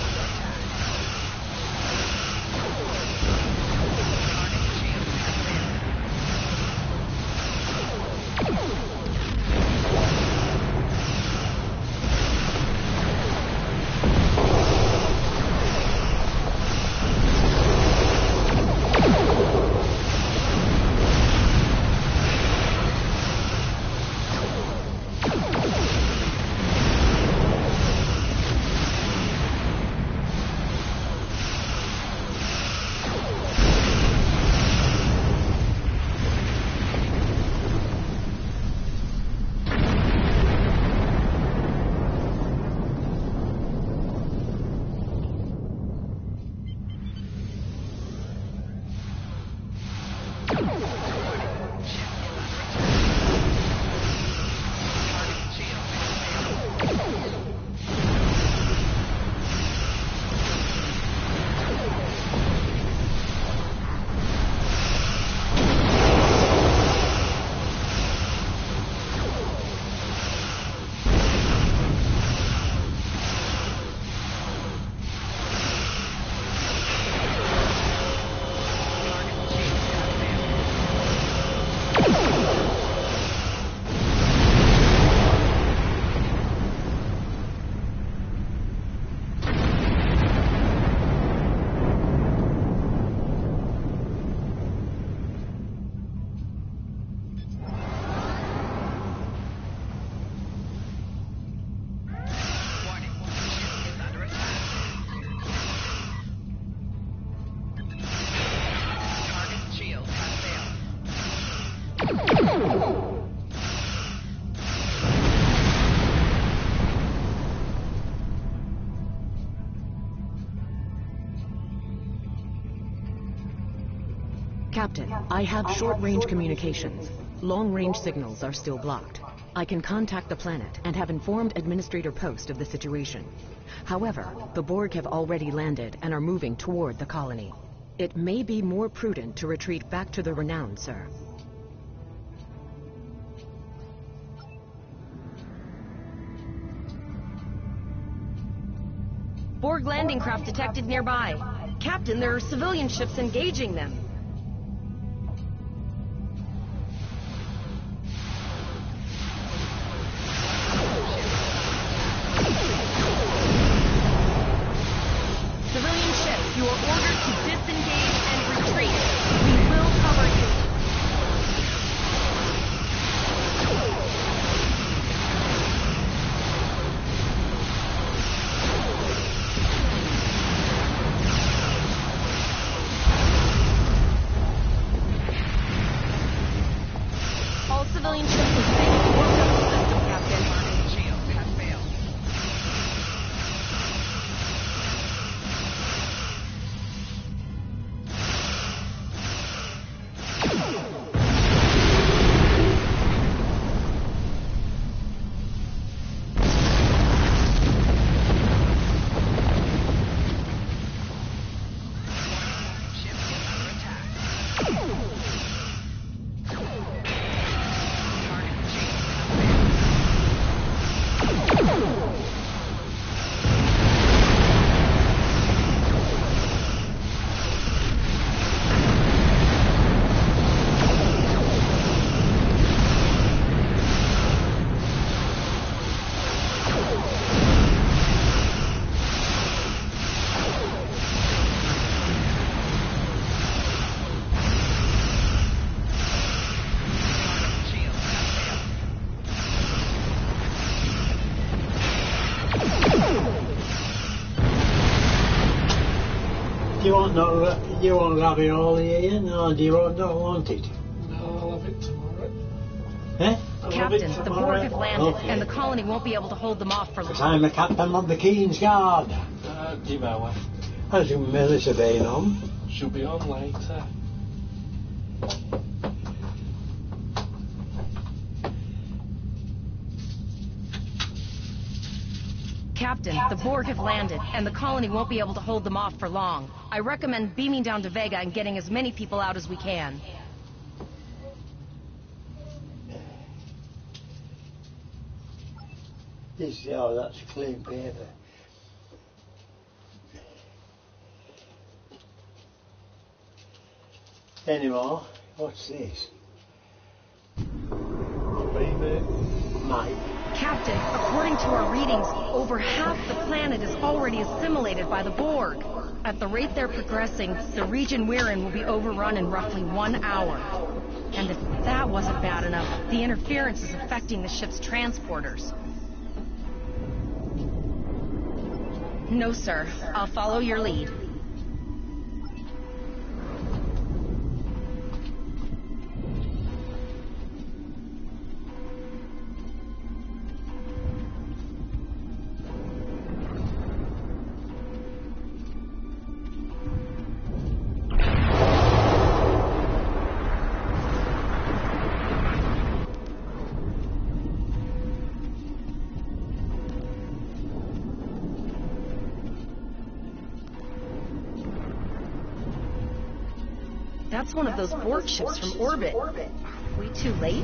Captain, I have short-range communications. Long-range signals are still blocked. I can contact the planet and have informed Administrator Post of the situation. However, the Borg have already landed and are moving toward the colony. It may be more prudent to retreat back to the Renown, sir. Borg landing craft detected nearby. Captain, there are civilian ships engaging them. Civilian ships, you are ordered to disengage and retreat. We will cover you. All civilian ships are safe to work on the system, Captain. Shields have failed. Ship is under attack. Target shields have failed. Shields have failed. Do you want ravioli, Ian, or do you not want it? No, I'll have it tomorrow. Eh? Captain, the Borg have landed, and the colony won't be able to hold them off for long. I'm the captain of the King's Guard. Demour. How's your Melissa been on? She'll be on later. Captain, the Borg have landed, and the colony won't be able to hold them off for long. I recommend beaming down to Vega and getting as many people out as we can. Oh, that's clean paper. Anymore? What's this? Mate. Captain, according to our readings, over half the planet is already assimilated by the Borg. At the rate they're progressing, the region we're in will be overrun in roughly 1 hour. And if that wasn't bad enough, the interference is affecting the ship's transporters. No, sir. I'll follow your lead. That's one of those Borg ships from orbit. Are we too late?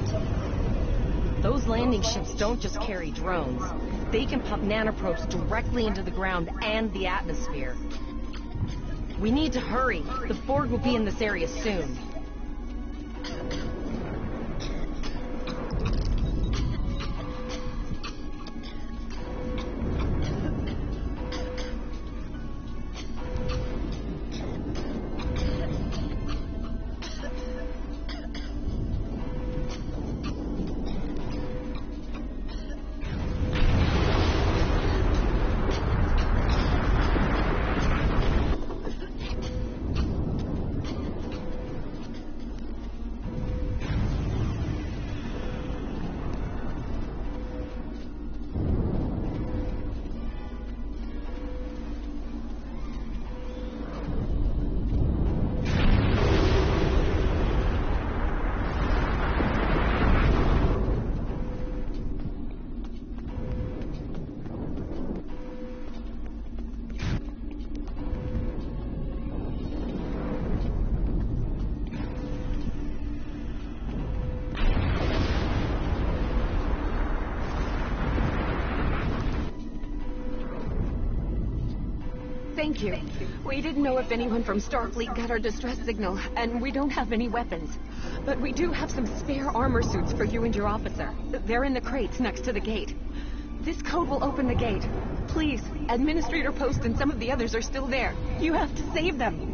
Those landing ships don't just carry drones. They can pop nanoprobes directly into the ground and the atmosphere. We need to hurry. The Borg will be in this area soon. Thank you. We didn't know if anyone from Starfleet got our distress signal, and we don't have any weapons. But we do have some spare armor suits for you and your officer. They're in the crates next to the gate. This code will open the gate. Please, Administrator Post and some of the others are still there. You have to save them.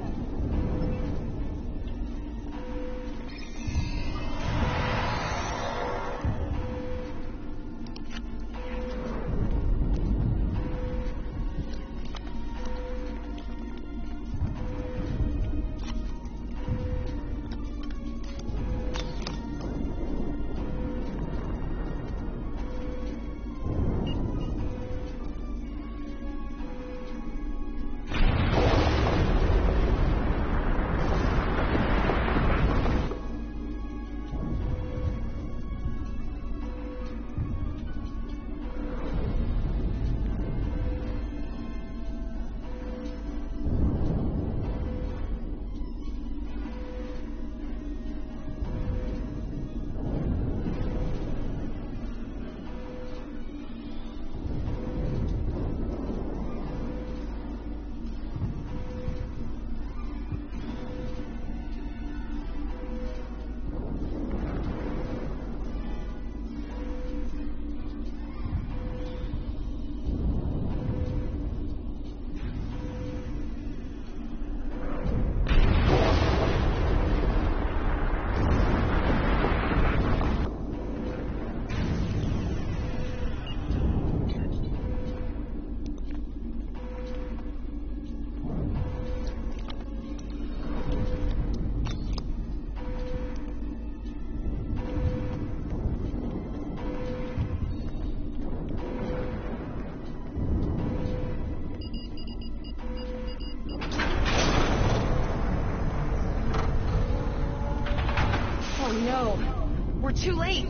We're too late.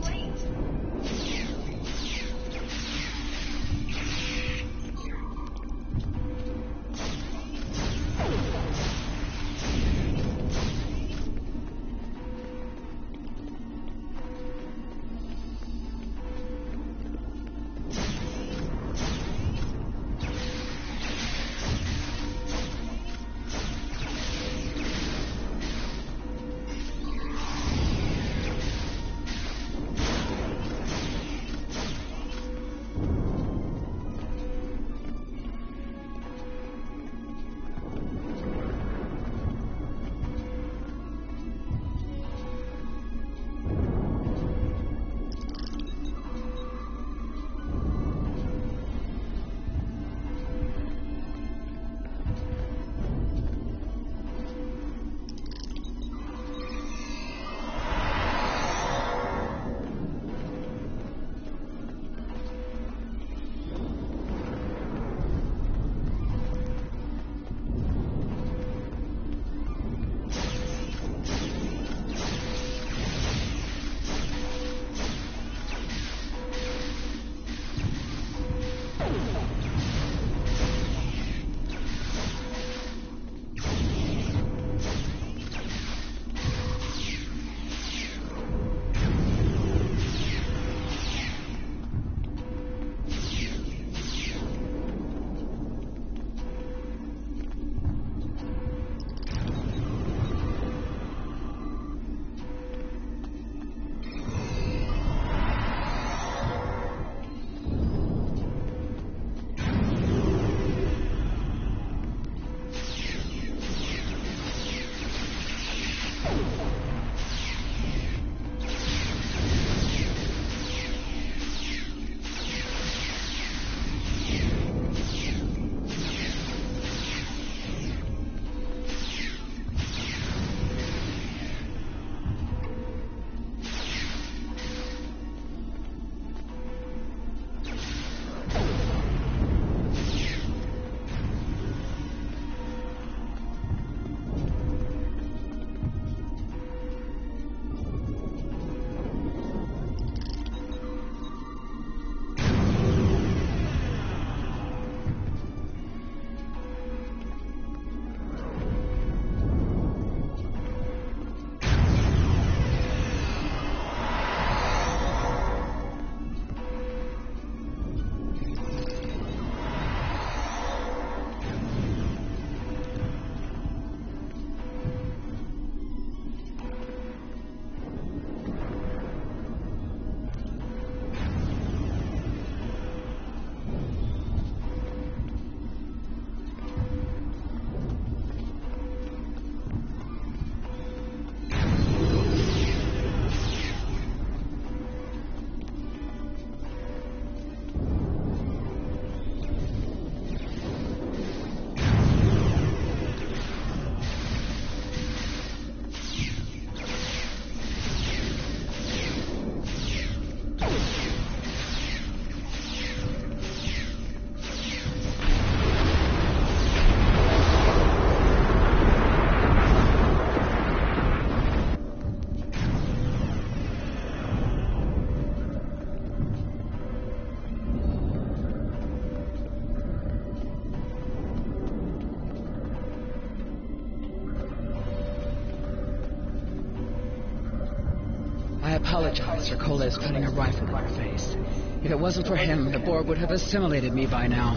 I apologize for Coles putting a rifle in your face. If it wasn't for him, the Borg would have assimilated me by now.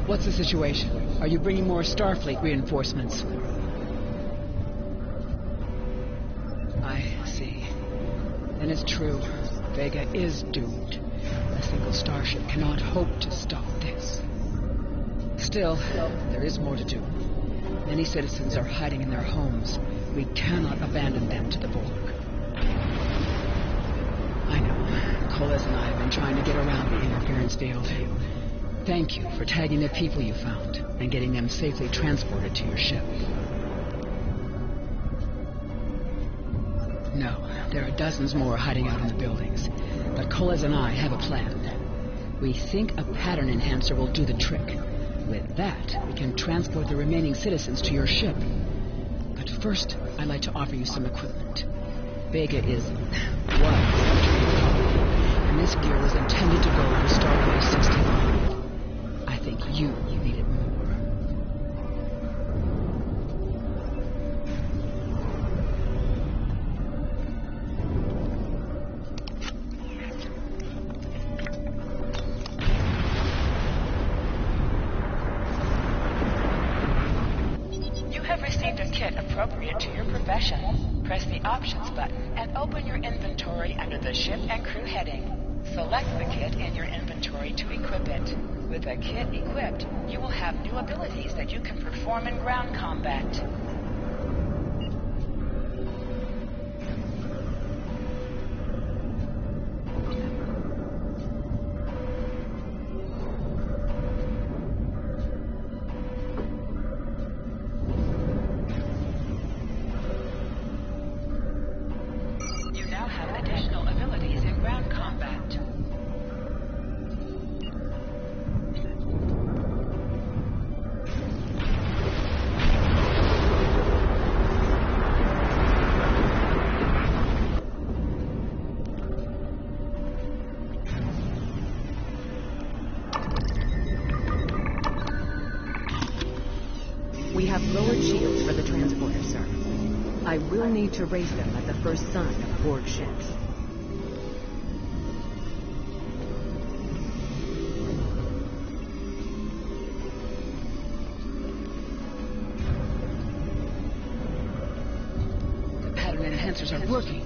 What's the situation? Are you bringing more Starfleet reinforcements? I see. Then it's true. Vega is doomed. A single starship cannot hope to stop this. Still, there is more to do. Many citizens are hiding in their homes. We cannot abandon them to the Borg. I know. Coles and I have been trying to get around the interference field. Thank you for tagging the people you found and getting them safely transported to your ship. No, there are dozens more hiding out in the buildings. But Coles and I have a plan. We think a pattern enhancer will do the trick. With that, we can transport the remaining citizens to your ship. But first, I'd like to offer you some equipment. Vega was and this gear was intended to go to Starbase 61. I think you need it more. You have received a kit appropriate to your profession. Press the Options button and open your inventory under the Ship and Crew heading. Select the kit in your inventory to equip it. With a kit equipped, you will have new abilities that you can perform in ground combat. You now have additional abilities in ground combat. We have lowered shields for the transporter, sir. I will need to raise them at the first sign of Borg ships. The pattern enhancers are working.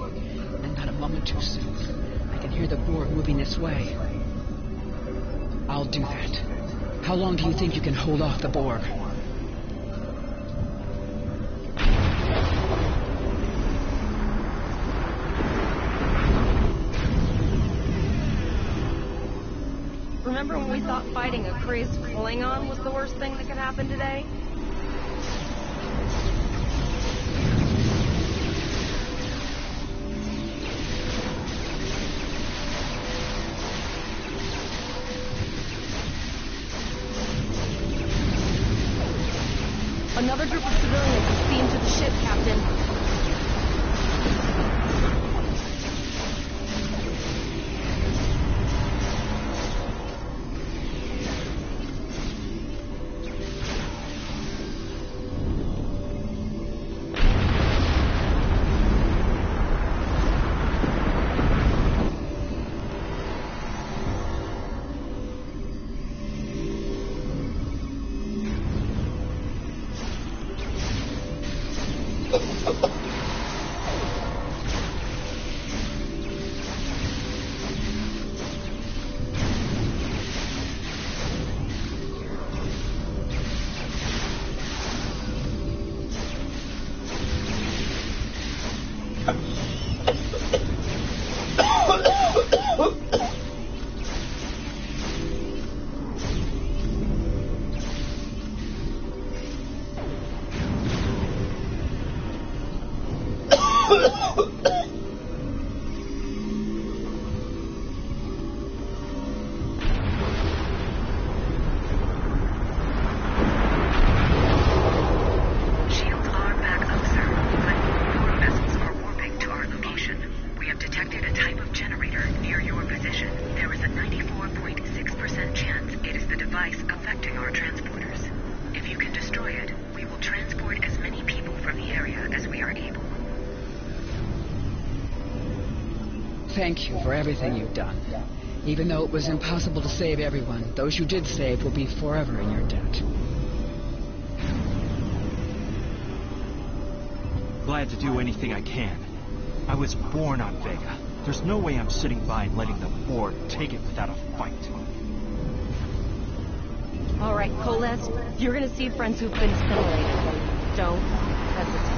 And not a moment too soon. I can hear the Borg moving this way. I'll do that. How long do you think you can hold off the Borg? Remember when we thought fighting a crazed Klingon was the worst thing that could happen today? Another group of civilians is beamed to the ship, Captain. Thank you for everything you've done. Even though it was impossible to save everyone, those you did save will be forever in your debt. Glad to do anything I can. I was born on Vega. There's no way I'm sitting by and letting the Borg take it without a fight. All right, Coles, you're gonna see friends who've been assimilated. Don't hesitate.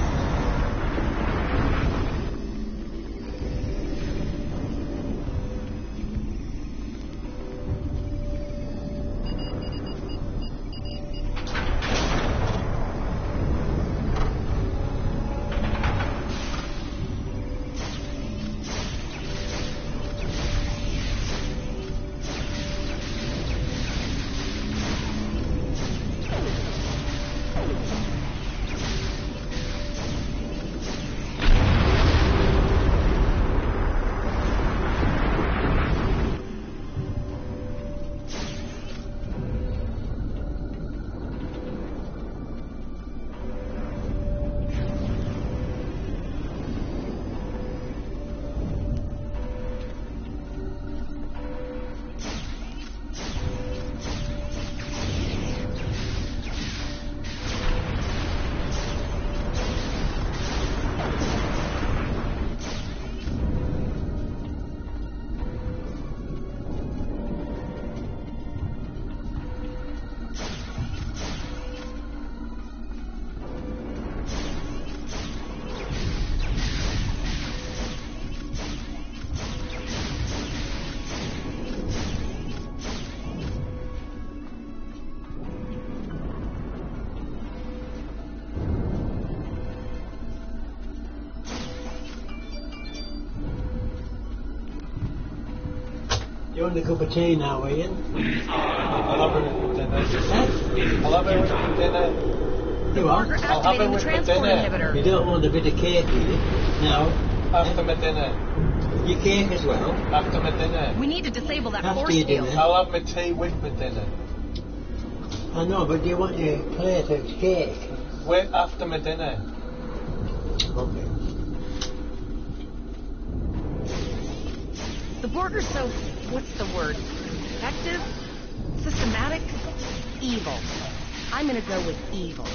You want a cup of tea now, Ian? I'll have it with dinner. I'll have it with dinner. You what? I'll have it with dinner. You don't want a bit of cake with it? No. After my dinner. Your cake as well? After my dinner. We need to disable that After force your field. dinner. I'll have my tea with my dinner. I know, but do you want your plate of cake? Wait after my dinner. Okay. The Borg are so, what's the word? Effective? Systematic? Evil. I'm gonna go with evil.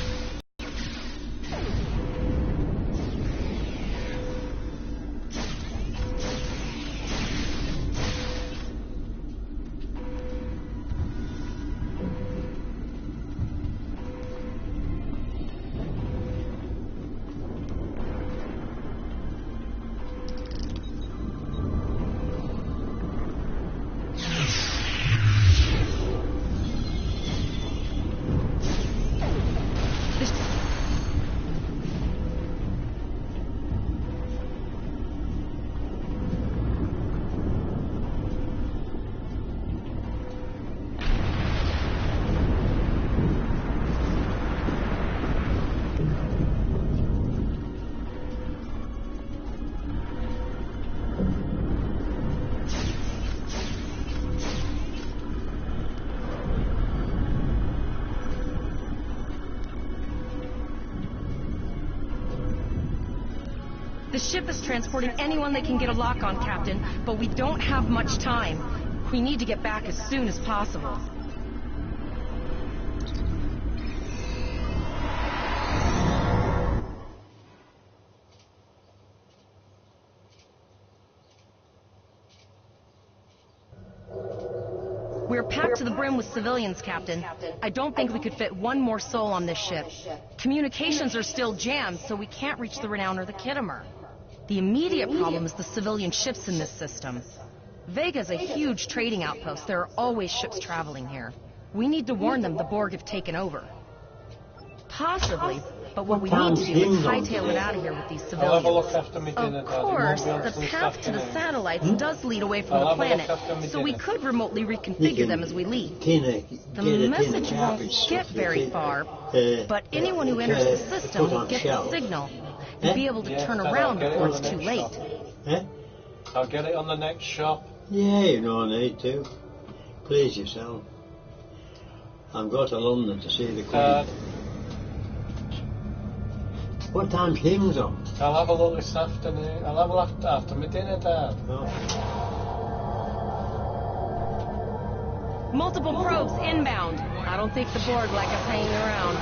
The ship is transporting anyone they can get a lock on, Captain, but we don't have much time. We need to get back as soon as possible. We're packed to the brim with civilians, Captain. I don't think we could fit one more soul on this ship. Communications are still jammed, so we can't reach the Renown or the Kittimer. The immediate problem is the civilian ships in this system. Vega's a huge trading outpost. There are always ships traveling here. We need to warn them the Borg have taken over. Possibly, but what we need to do is hightail it out of here with these civilians. I'll have a look after me dinner, Of course, the path to the satellites does lead away from the planet, so we could remotely reconfigure them as we leave. The message won't get very far, but anyone who enters the system will get the signal and be able to turn around before it's too late. I'll get it on the next shop. Yeah, you don't need to. Please yourself. I've got to London to see the Queen. What time's things on? I'll have a look this afternoon. I'll have a look after my dinner, Dad. Multiple probes inbound. I don't think the Borg like us hanging around.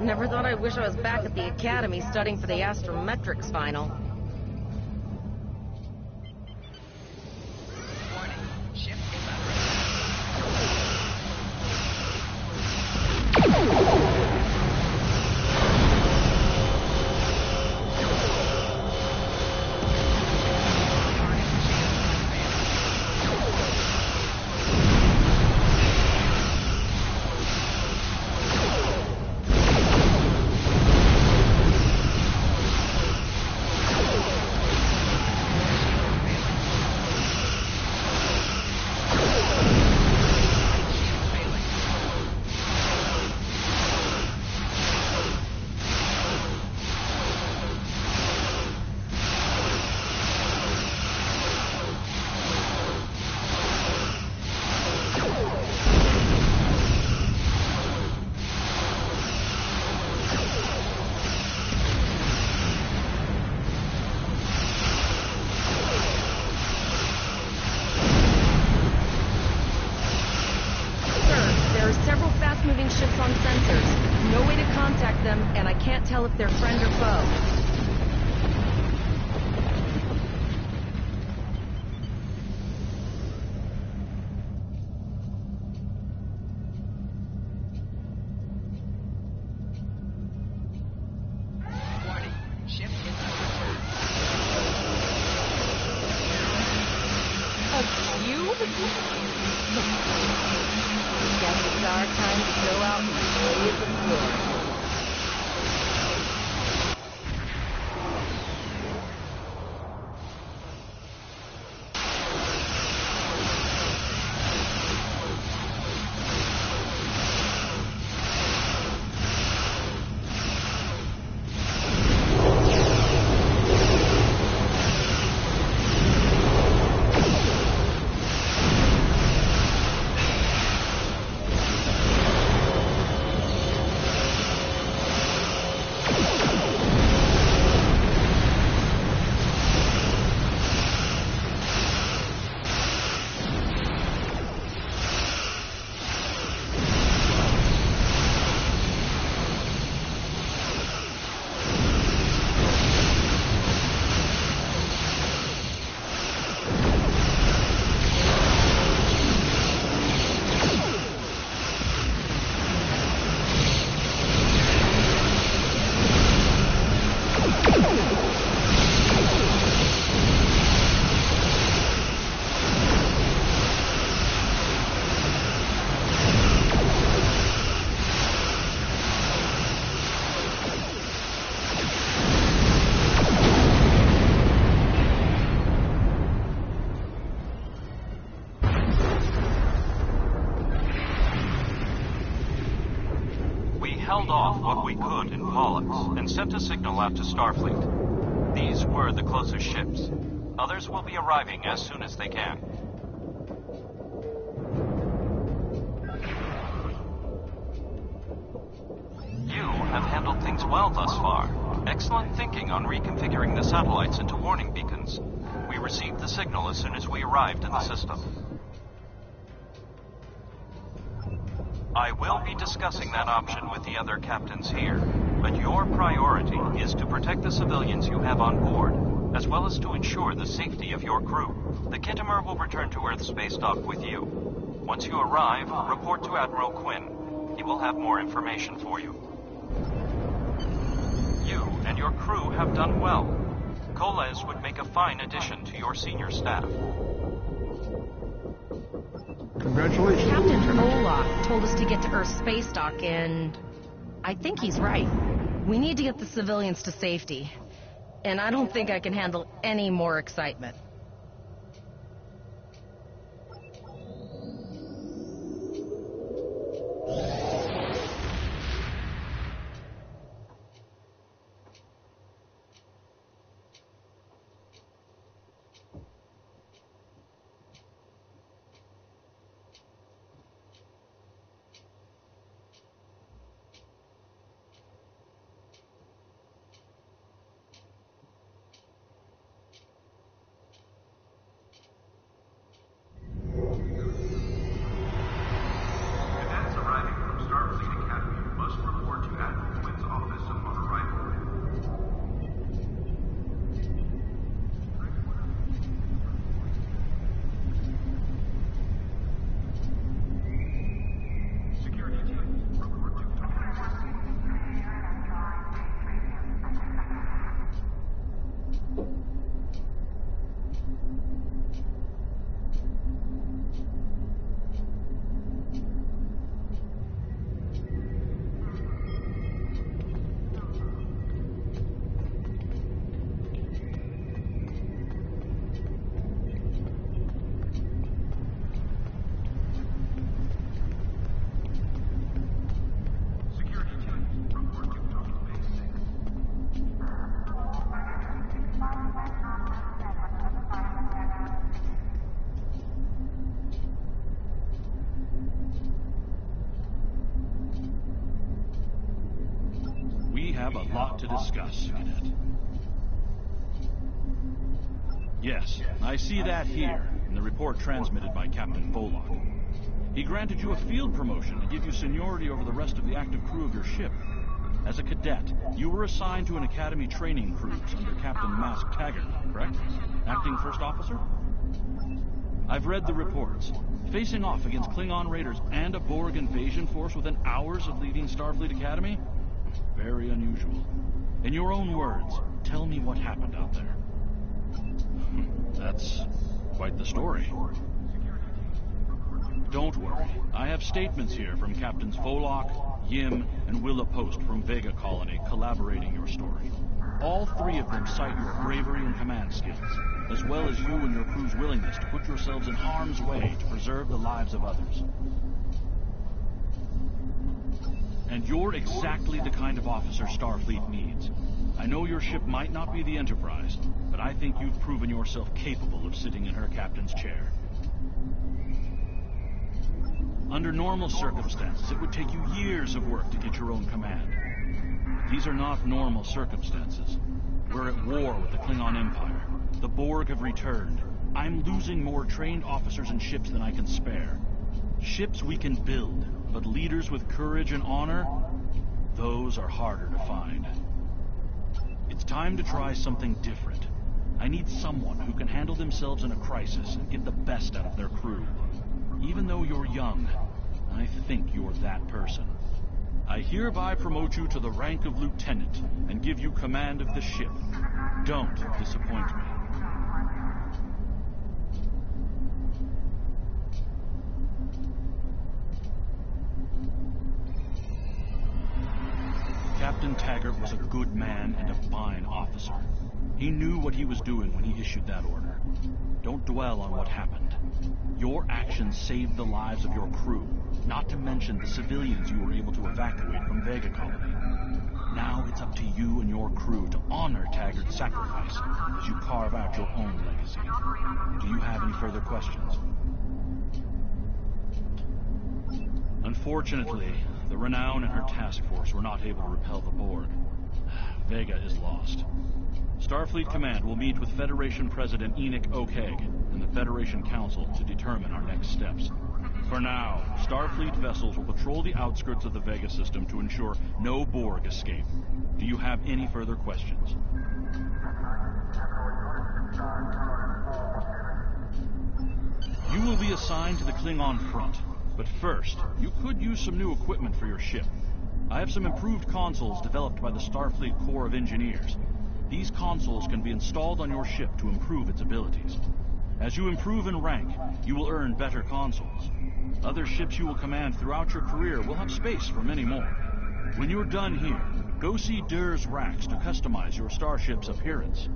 Never thought I'd wish I was back at the academy studying for the astrometrics final. Moving ships on sensors. No way to contact them, and I can't tell if they're friend or foe. put in Pollux and sent a signal out to Starfleet. These were the closest ships. Others will be arriving as soon as they can. You have handled things well thus far. Excellent thinking on reconfiguring the satellites into warning beacons. We received the signal as soon as we arrived in the system. I will be discussing that option with the other captains here, but your priority is to protect the civilians you have on board, as well as to ensure the safety of your crew. The Kittimer will return to Earth Space Dock with you. Once you arrive, report to Admiral Quinn. He will have more information for you. You and your crew have done well. Koles would make a fine addition to your senior staff. Congratulations. Captain Olak told us to get to Earth Space Dock, and I think he's right. We need to get the civilians to safety, and I don't think I can handle any more excitement. have a lot to discuss, Cadet. Yes, I see that here, in the report transmitted by Captain Bollock. He granted you a field promotion to give you seniority over the rest of the active crew of your ship. As a cadet, you were assigned to an Academy training cruise under Captain Mask Taggart, correct? Acting First Officer? I've read the reports. Facing off against Klingon raiders and a Borg invasion force within hours of leaving Starfleet Academy? Very unusual. In your own words, tell me what happened out there. That's quite the story. Don't worry. I have statements here from Captains Volok, Yim, and Willa Post from Vega Colony collaborating your story. All three of them cite your bravery and command skills, as well as you and your crew's willingness to put yourselves in harm's way to preserve the lives of others. And you're exactly the kind of officer Starfleet needs. I know your ship might not be the Enterprise, but I think you've proven yourself capable of sitting in her captain's chair. Under normal circumstances, it would take you years of work to get your own command. These are not normal circumstances. We're at war with the Klingon Empire. The Borg have returned. I'm losing more trained officers and ships than I can spare. Ships we can build, but leaders with courage and honor, those are harder to find. It's time to try something different. I need someone who can handle themselves in a crisis and get the best out of their crew. Even though you're young, I think you're that person. I hereby promote you to the rank of lieutenant and give you command of the ship. Don't disappoint me. Captain Taggart was a good man and a fine officer. He knew what he was doing when he issued that order. Don't dwell on what happened. Your actions saved the lives of your crew, not to mention the civilians you were able to evacuate from Vega Colony. Now it's up to you and your crew to honor Taggart's sacrifice as you carve out your own legacy. Do you have any further questions? Unfortunately, the Renown and her task force were not able to repel the Borg. Vega is lost. Starfleet Command will meet with Federation President Enoch O'Keg and the Federation Council to determine our next steps. For now, Starfleet vessels will patrol the outskirts of the Vega system to ensure no Borg escape. Do you have any further questions? You will be assigned to the Klingon front, but first, you could use some new equipment for your ship. I have some improved consoles developed by the Starfleet Corps of Engineers. These consoles can be installed on your ship to improve its abilities. As you improve in rank, you will earn better consoles. Other ships you will command throughout your career will have space for many more. When you're done here, go see Dur's Racks to customize your starship's appearance.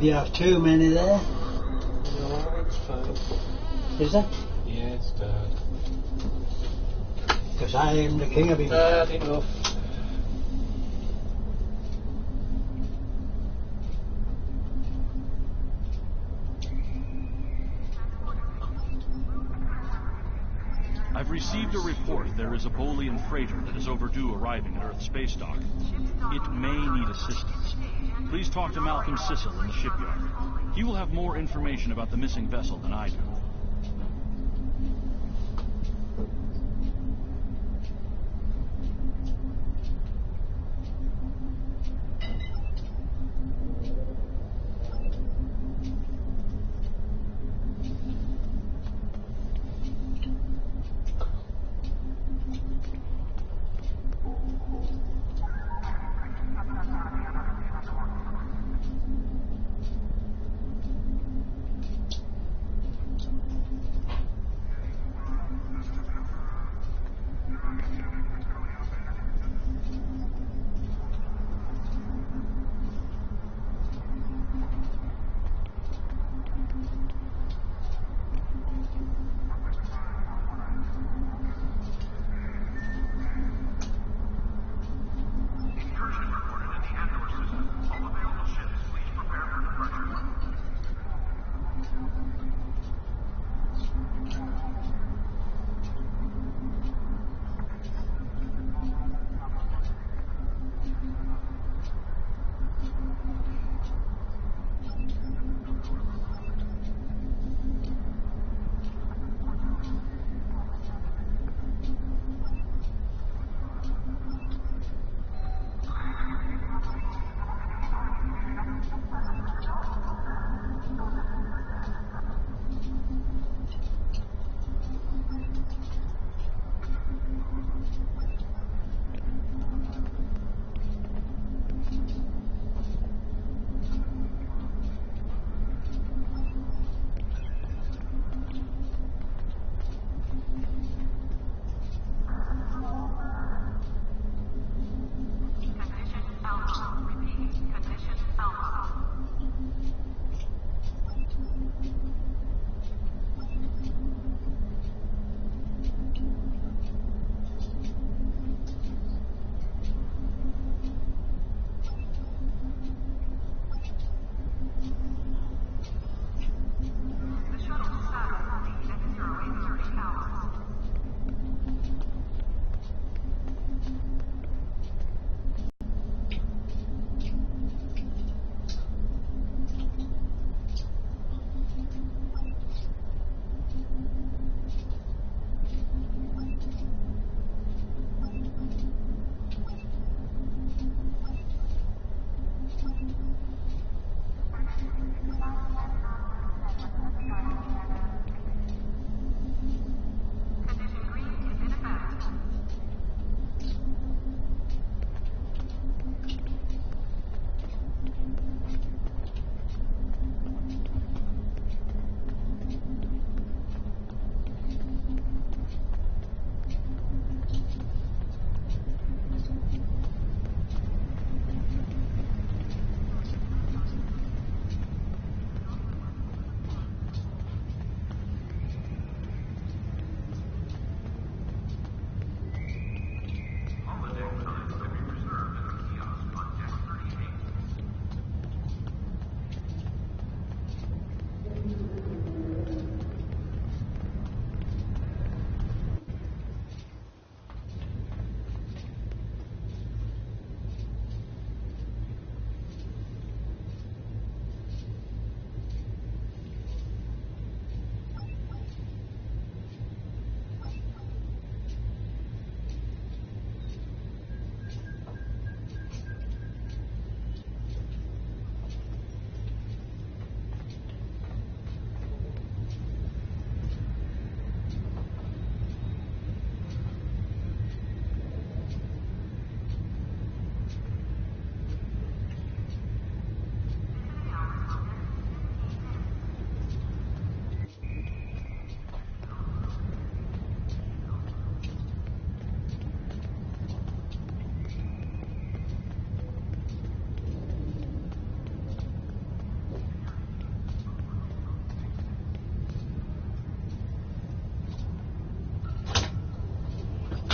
Do you have too many there? No, it's fine. Is there? Yeah, it's bad. Because I am the king of England. Bad enough. I've received a report there is a Bolian freighter that is overdue arriving at Earth Space Dock. It may need assistance. Please talk to Malcolm Sissel in the shipyard. He will have more information about the missing vessel than I do.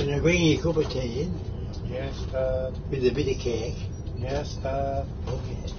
Can I bring you a cup of tea in? Yes, Dad. With a bit of cake? Yes, Dad. Okay.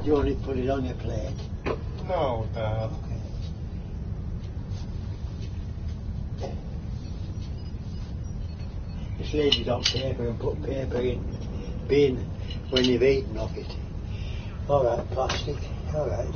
Do you want to put it on your plate? No, Dad. Just leave it on paper and put paper in bin when you've eaten off it. Alright, plastic. Alright.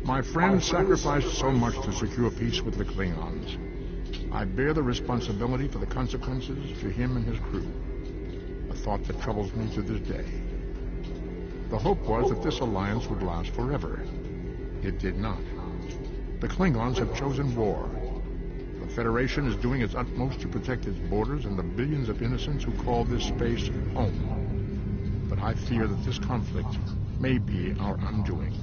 My friends sacrificed so much to secure peace with the Klingons. I bear the responsibility for the consequences to him and his crew. A thought that troubles me to this day. The hope was that this alliance would last forever. It did not. The Klingons have chosen war. The Federation is doing its utmost to protect its borders and the billions of innocents who call this space home. But I fear that this conflict may be our undoing.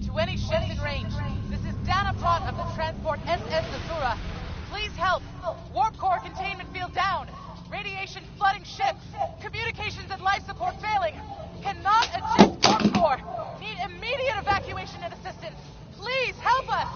To any ships in range, this is Dana Prot of the transport SS Azura. Please help. Warp core containment field down. Radiation flooding ships. Communications and life support failing. Cannot eject warp core. Need immediate evacuation and assistance. Please help us.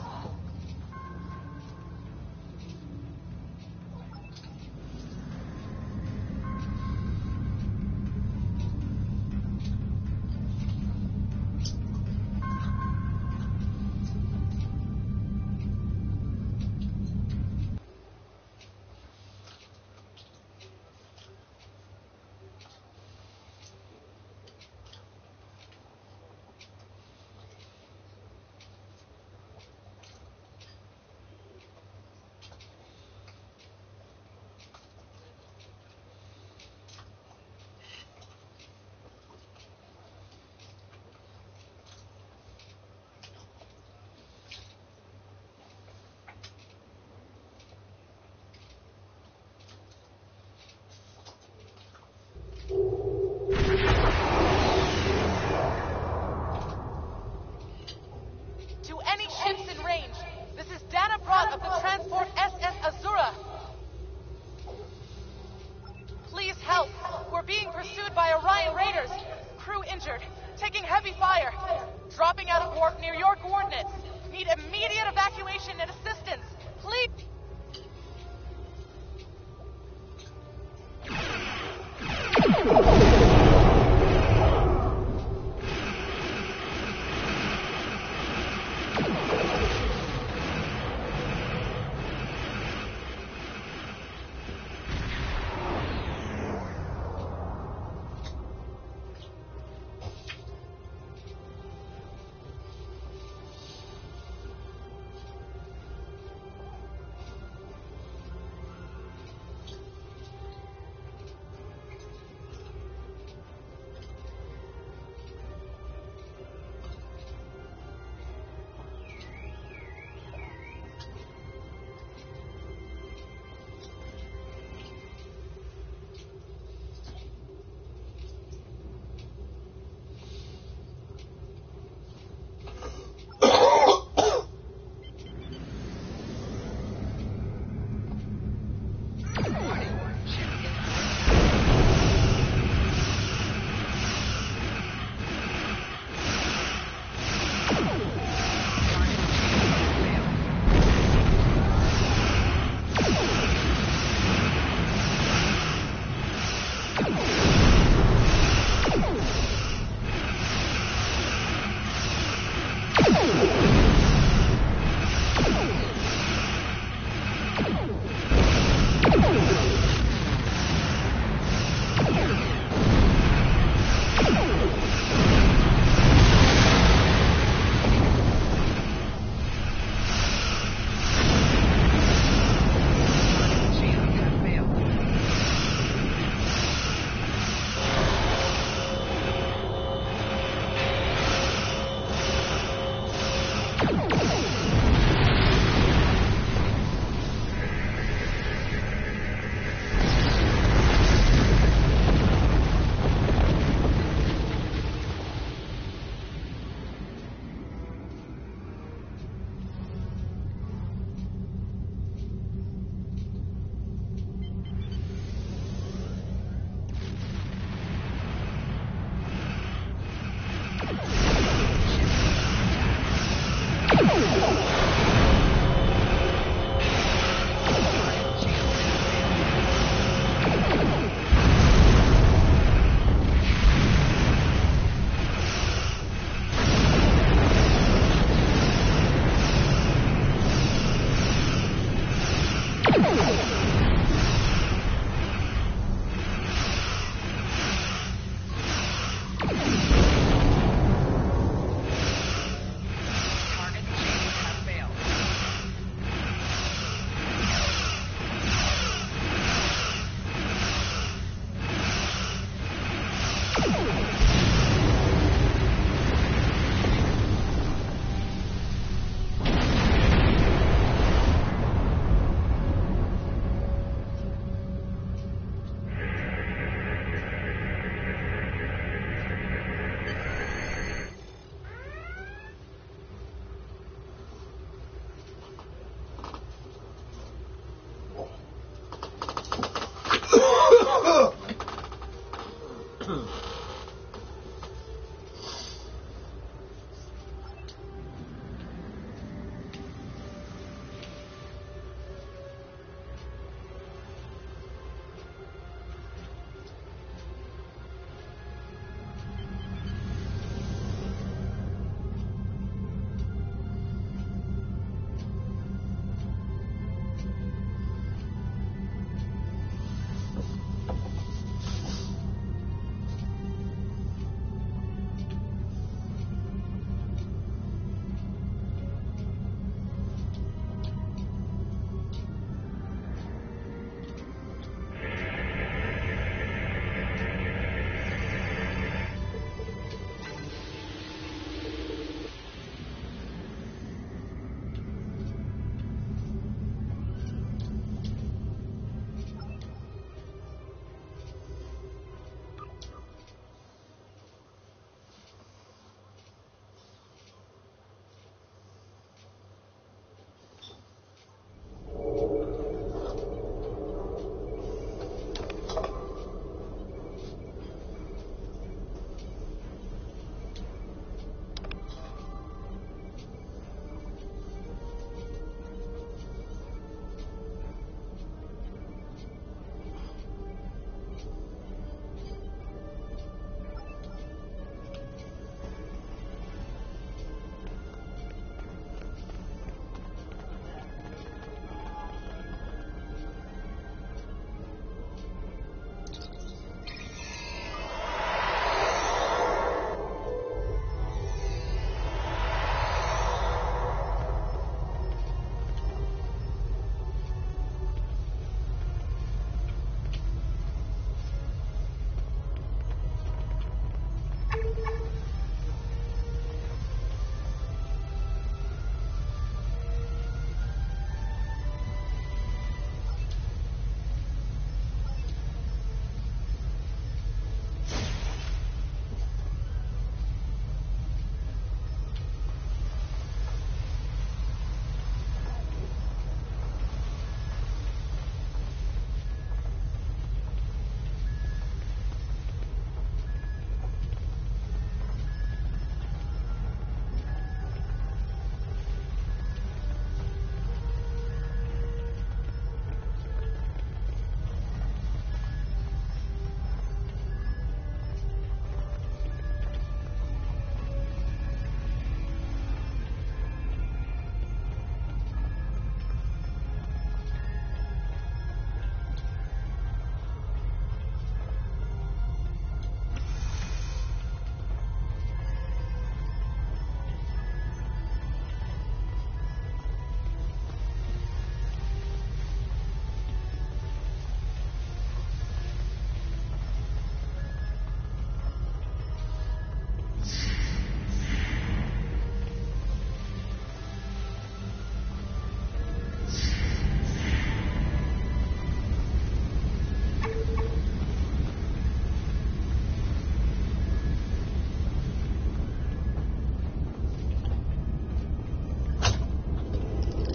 Of the transport SS Azura. Please help. We're being pursued by Orion Raiders. Crew injured. Taking heavy fire. Dropping out of warp near your coordinates. Need immediate evacuation and assistance. Please.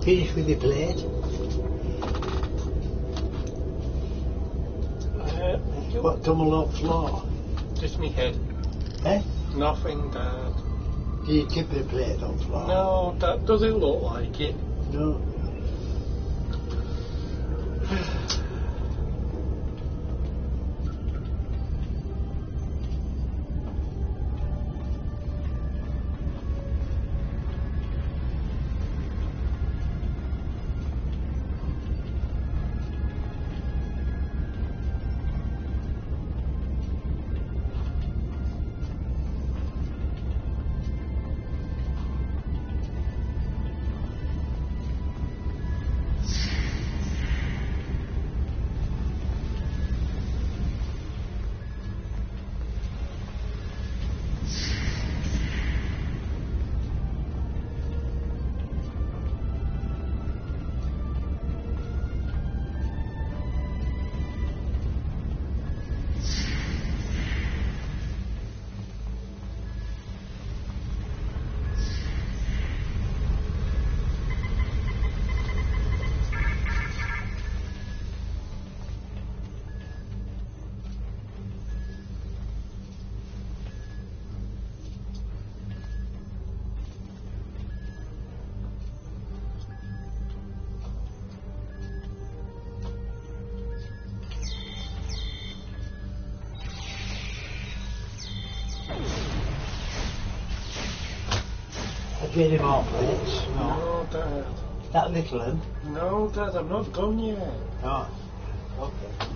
Finished with your plate? What, tumbled on the floor? Just me head. Eh? Nothing, Dad. Did you tip the plate on floor? No, that doesn't look like it. No. Get him off, plates. No, Dad. That little one? No, Dad, I'm not gone yet. Oh, okay.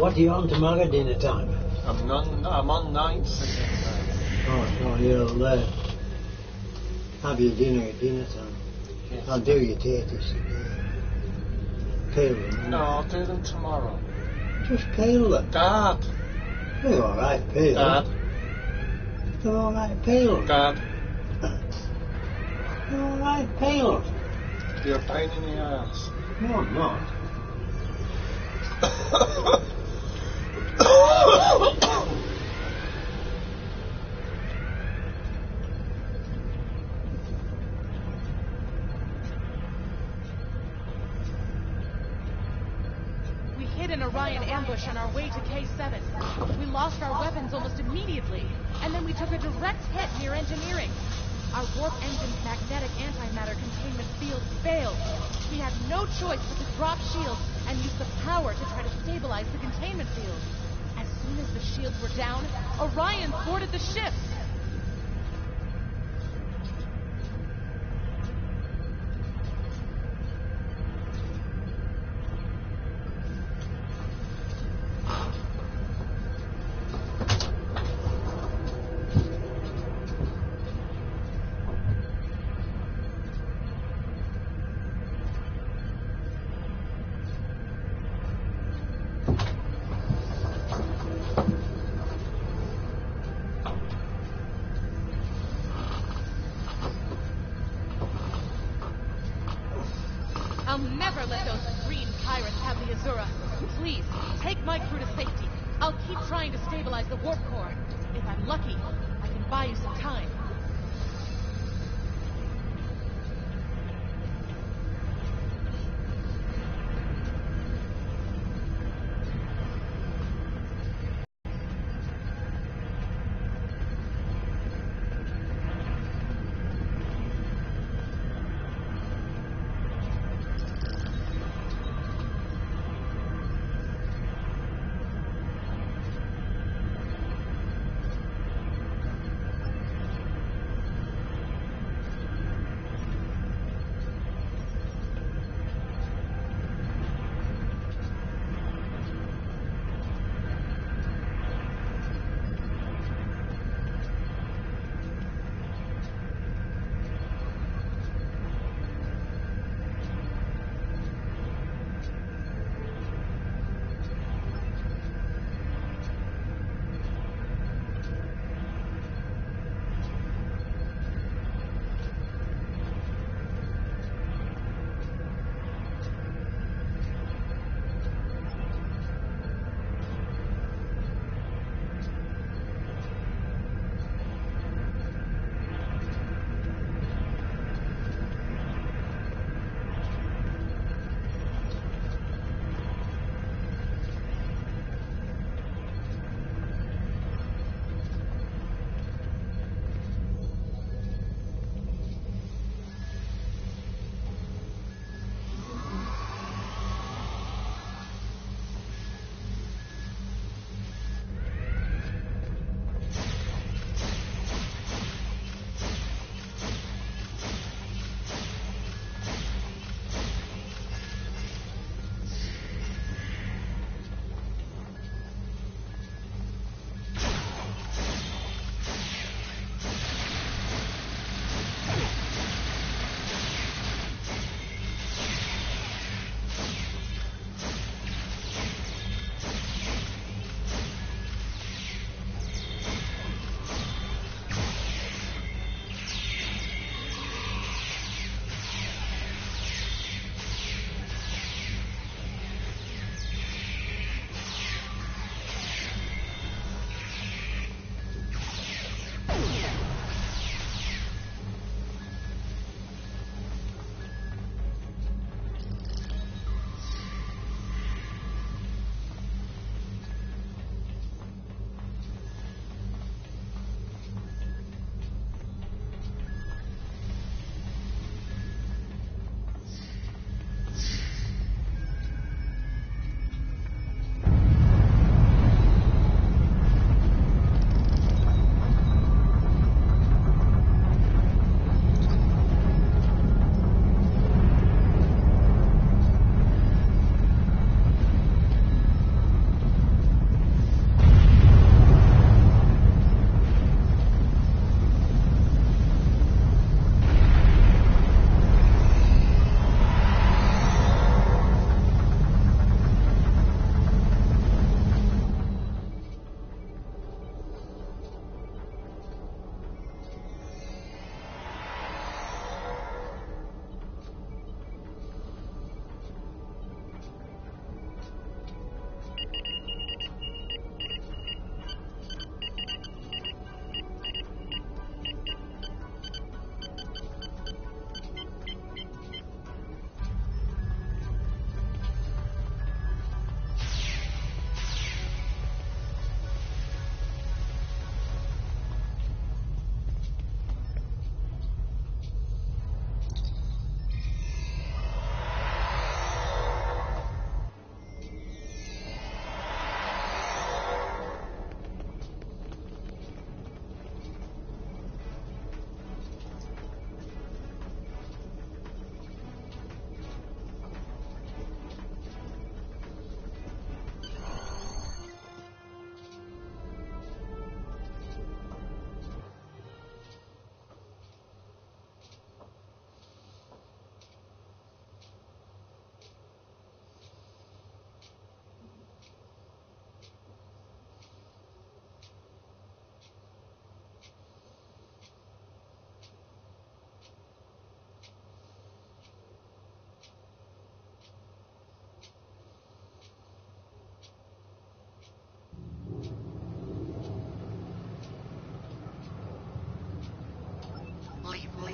What are you on tomorrow dinner time? I'm on nights again. Oh, so you'll have your dinner at dinner time. Yes. I'll do your taters. Peel them. No, I'll do them tomorrow. Just peel them. Dad. They're alright peel. Dad. They're alright peel. Dad. They're alright peel. You're a pain in the ass. No, I'm not. We hit an Orion ambush on our way to K7. We lost our weapons almost immediately, and then we took a direct hit near engineering. Our warp engine's magnetic antimatter containment field failed. We had no choice but to drop shields and use the power to try to stabilize the containment field. As soon as the shields were down, Orion boarded the ship. Please, take my crew to safety. I'll keep trying to stabilize the warp core. If I'm lucky, I can buy you some time.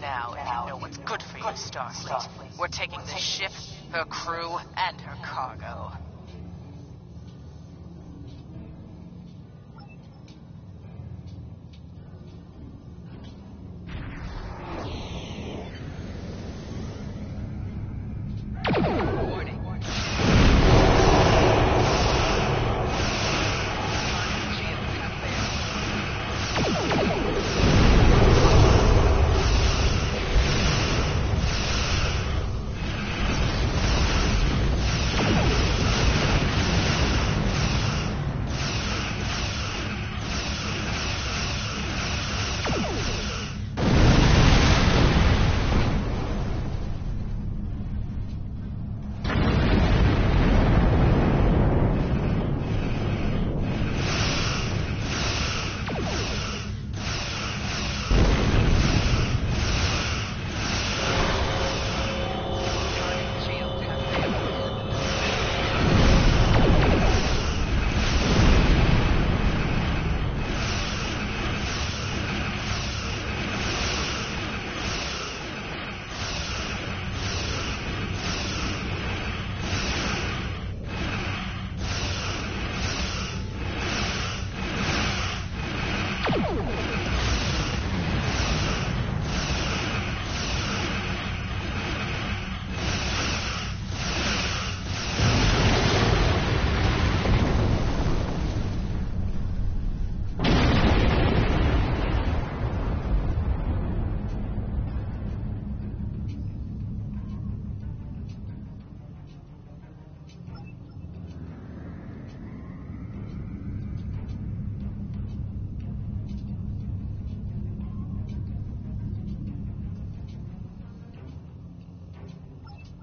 Now, if you know what's good for you, Starfleet, we're taking this ship, her crew, and her cargo.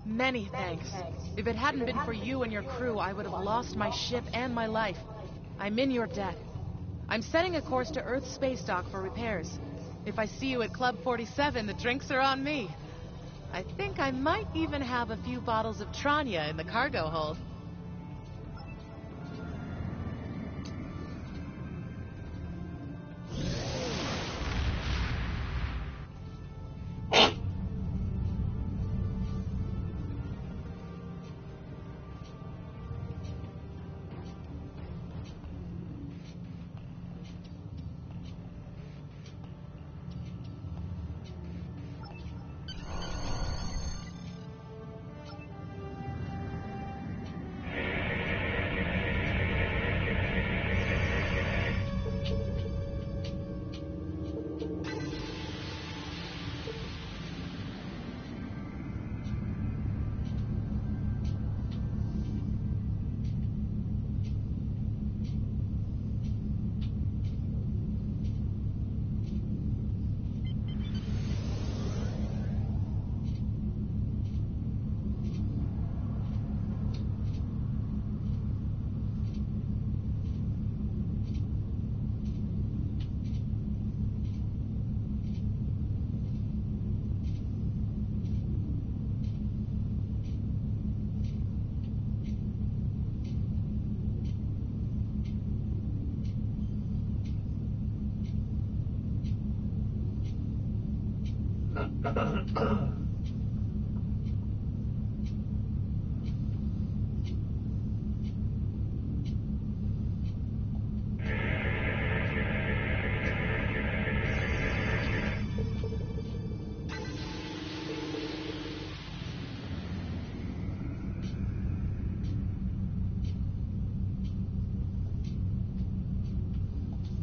Many thanks. If it hadn't been for you and your crew, I would have lost my ship and my life. I'm in your debt. I'm setting a course to Earth's space dock for repairs. If I see you at Club 47, the drinks are on me. I think I might even have a few bottles of Tranya in the cargo hold.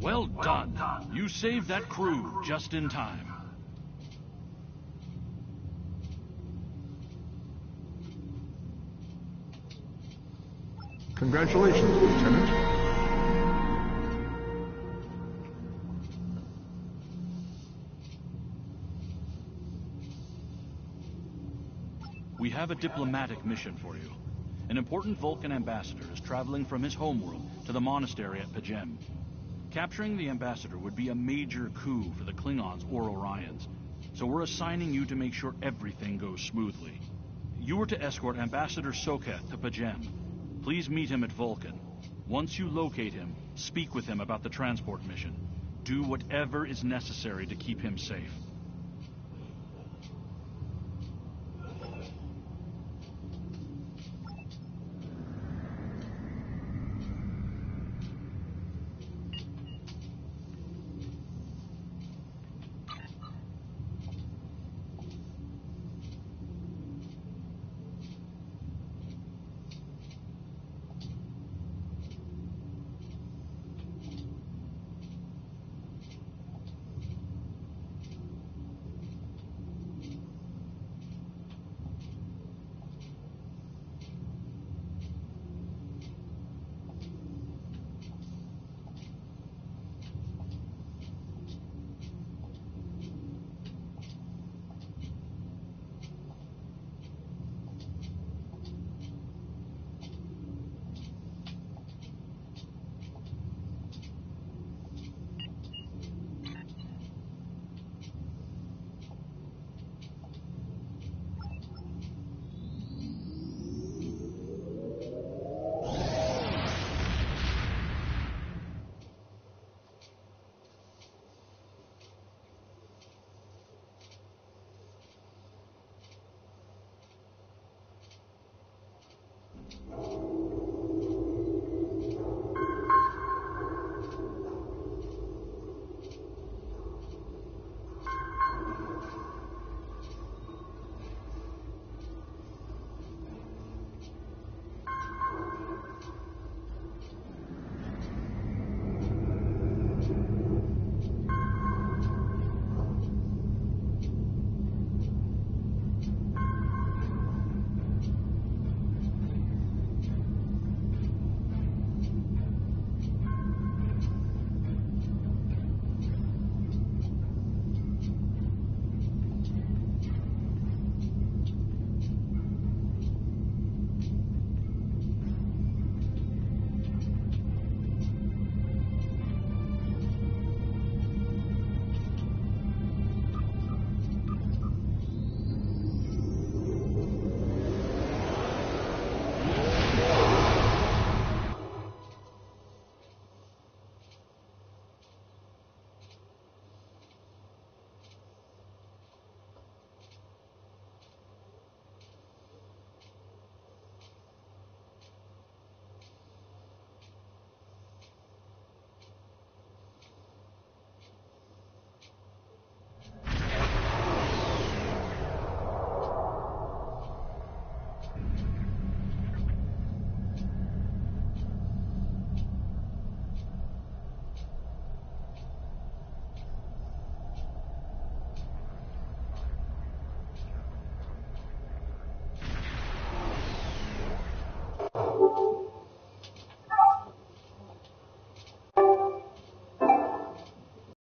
Well done. You saved that crew just in time. Congratulations, Lieutenant. We have a diplomatic mission for you. An important Vulcan ambassador is traveling from his homeworld to the monastery at Pajem. Capturing the ambassador would be a major coup for the Klingons or Orions, so we're assigning you to make sure everything goes smoothly. You are to escort Ambassador Soketh to Pajem. Please meet him at Vulcan. Once you locate him, speak with him about the transport mission. Do whatever is necessary to keep him safe.